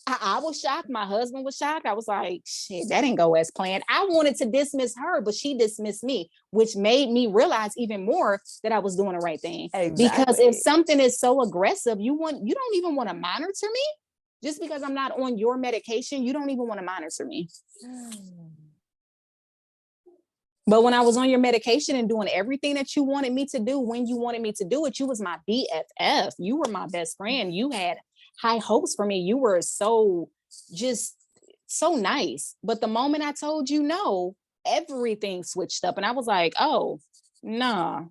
I was shocked. My husband was shocked. I was like, shit, that didn't go as planned. I wanted to dismiss her, but she dismissed me, which made me realize even more that I was doing the right thing. Because if Exactly. something is so aggressive, you don't even want to monitor me. Just because I'm not on your medication, you don't even want to monitor me. But when I was on your medication and doing everything that you wanted me to do, when you wanted me to do it, you was my BFF. You were my best friend. You had high hopes for me. You were just so nice. But the moment I told you no, everything switched up. And I was like, oh, nah.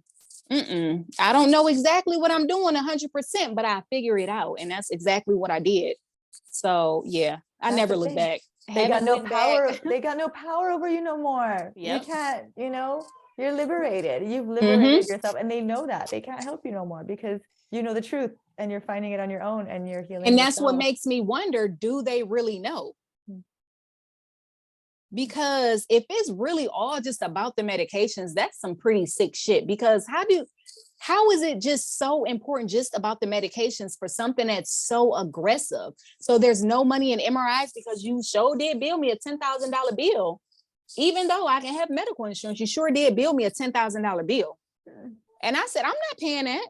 I don't know exactly what I'm doing 100%, but I figure it out. And that's exactly what I did. So yeah, I That's never the looked thing. back. They got Haven't no went back. power. They got no power over you no more. You Yep. can't, you're liberated. You've Mm-hmm. liberated yourself, and they know that. They can't help you no more because you know the truth and you're finding it on your own and you're healing And that's what yourself. makes me wonder, do they really know? Hmm. Because if it's really all just about the medications, that's some pretty sick shit. Because how is it just so important just about the medications for something that's so aggressive? So there's no money in MRIs because you sure did bill me a $10,000 bill. Even though I can have medical insurance, you sure did bill me a $10,000 bill. And I said, I'm not paying that.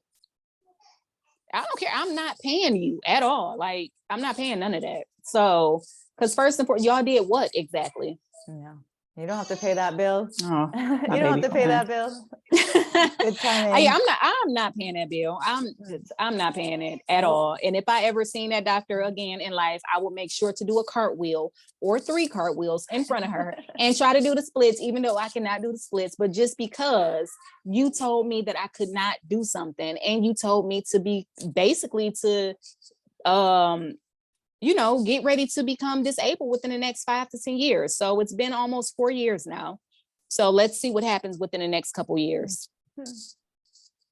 I don't care. I'm not paying you at all. Like, I'm not paying none of that. So, because first and foremost, y'all did what exactly? No, you don't have to pay that bill. Oh, You don't have to pay that bill. Good timing. I'm not paying that bill. I'm not paying it at all. And if I ever seen that doctor again in life, I would make sure to do a cartwheel or 3 cartwheels in front of her and try to do the splits, even though I cannot do the splits. But just because you told me that I could not do something, and you told me to be basically to get ready to become disabled within the next 5 to 10 years. So it's been almost 4 years now. So let's see what happens within the next couple years.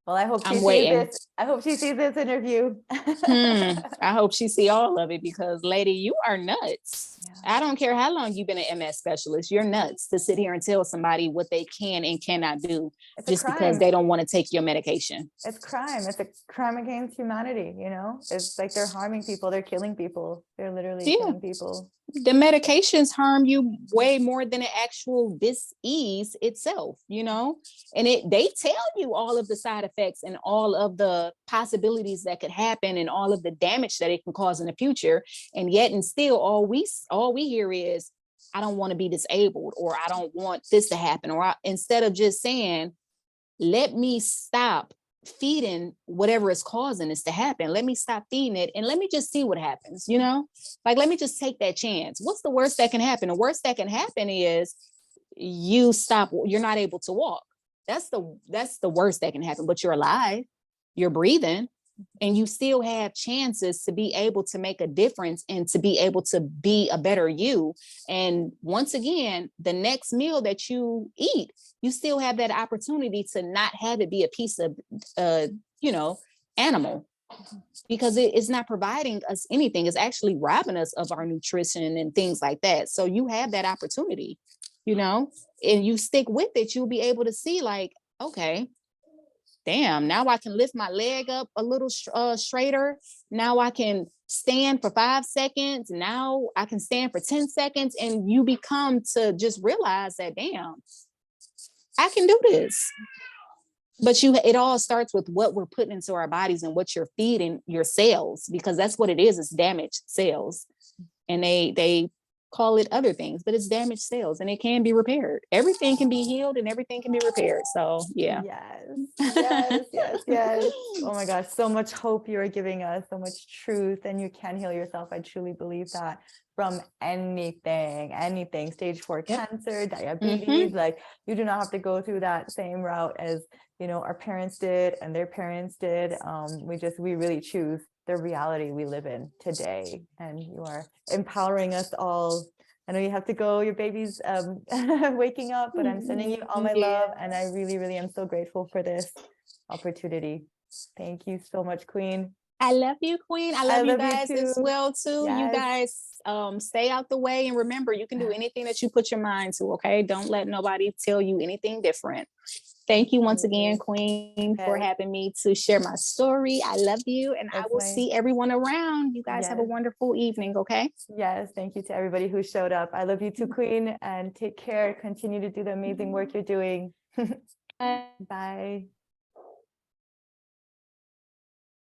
Well, I hope she I'm sees waiting. this. I hope she sees this interview. I hope she see all of it, because lady, you are nuts. Yeah. I don't care how long you've been an MS specialist. You're nuts to sit here and tell somebody what they can and cannot do It's a just because crime. they don't want to take your medication. It's crime. It's a crime against humanity. It's like they're harming people. They're killing people. They're literally killing people. The medications harm you way more than the actual disease itself, and they tell you all of the side effects and all of the possibilities that could happen and all of the damage that it can cause in the future. And yet and still all we hear is, I don't want to be disabled, or I don't want this to happen, or instead of just saying, let me stop feeding whatever is causing this to happen. Let me stop feeding it and let me just see what happens, like, let me just take that chance. What's the worst that can happen? The worst that can happen is you're not able to walk. That's the worst that can happen, but you're alive, you're breathing, and you still have chances to be able to make a difference and to be able to be a better you. And once again, the next meal that you eat, you still have that opportunity to not have it be a piece of, animal, because it's not providing us anything. It's actually robbing us of our nutrition and things like that. So you have that opportunity, and you stick with it, you'll be able to see, like, okay, damn, now I can lift my leg up a little straighter. Now I can stand for 5 seconds. Now I can stand for 10 seconds. And you become to just realize that, damn, I can do this. But it all starts with what we're putting into our bodies and what you're feeding your cells, because that's what it is. It's damaged cells. And they call it other things, but it's damaged cells and it can be repaired. Everything can be healed and everything can be repaired. So yeah. Yes. Oh my gosh, so much hope you are giving us, so much truth, and you can heal yourself. I truly believe that, from anything, stage 4 cancer, diabetes, like, you do not have to go through that same route as, our parents did and their parents did. We really choose the reality we live in today, and you are empowering us all. I know you have to go, your baby's waking up, but I'm sending you all my love, and I really, really am so grateful for this opportunity. Thank you so much, Queen. I love you, Queen. I love you guys you as well too. Yes. You guys stay out the way, and remember, you can do anything that you put your mind to. Okay, don't let nobody tell you anything different. Thank you once again, Queen, for having me to share my story. I love you, and I will see everyone around. You guys have a wonderful evening, okay? Yes, thank you to everybody who showed up. I love you too, Queen, and take care. Continue to do the amazing work you're doing. Bye.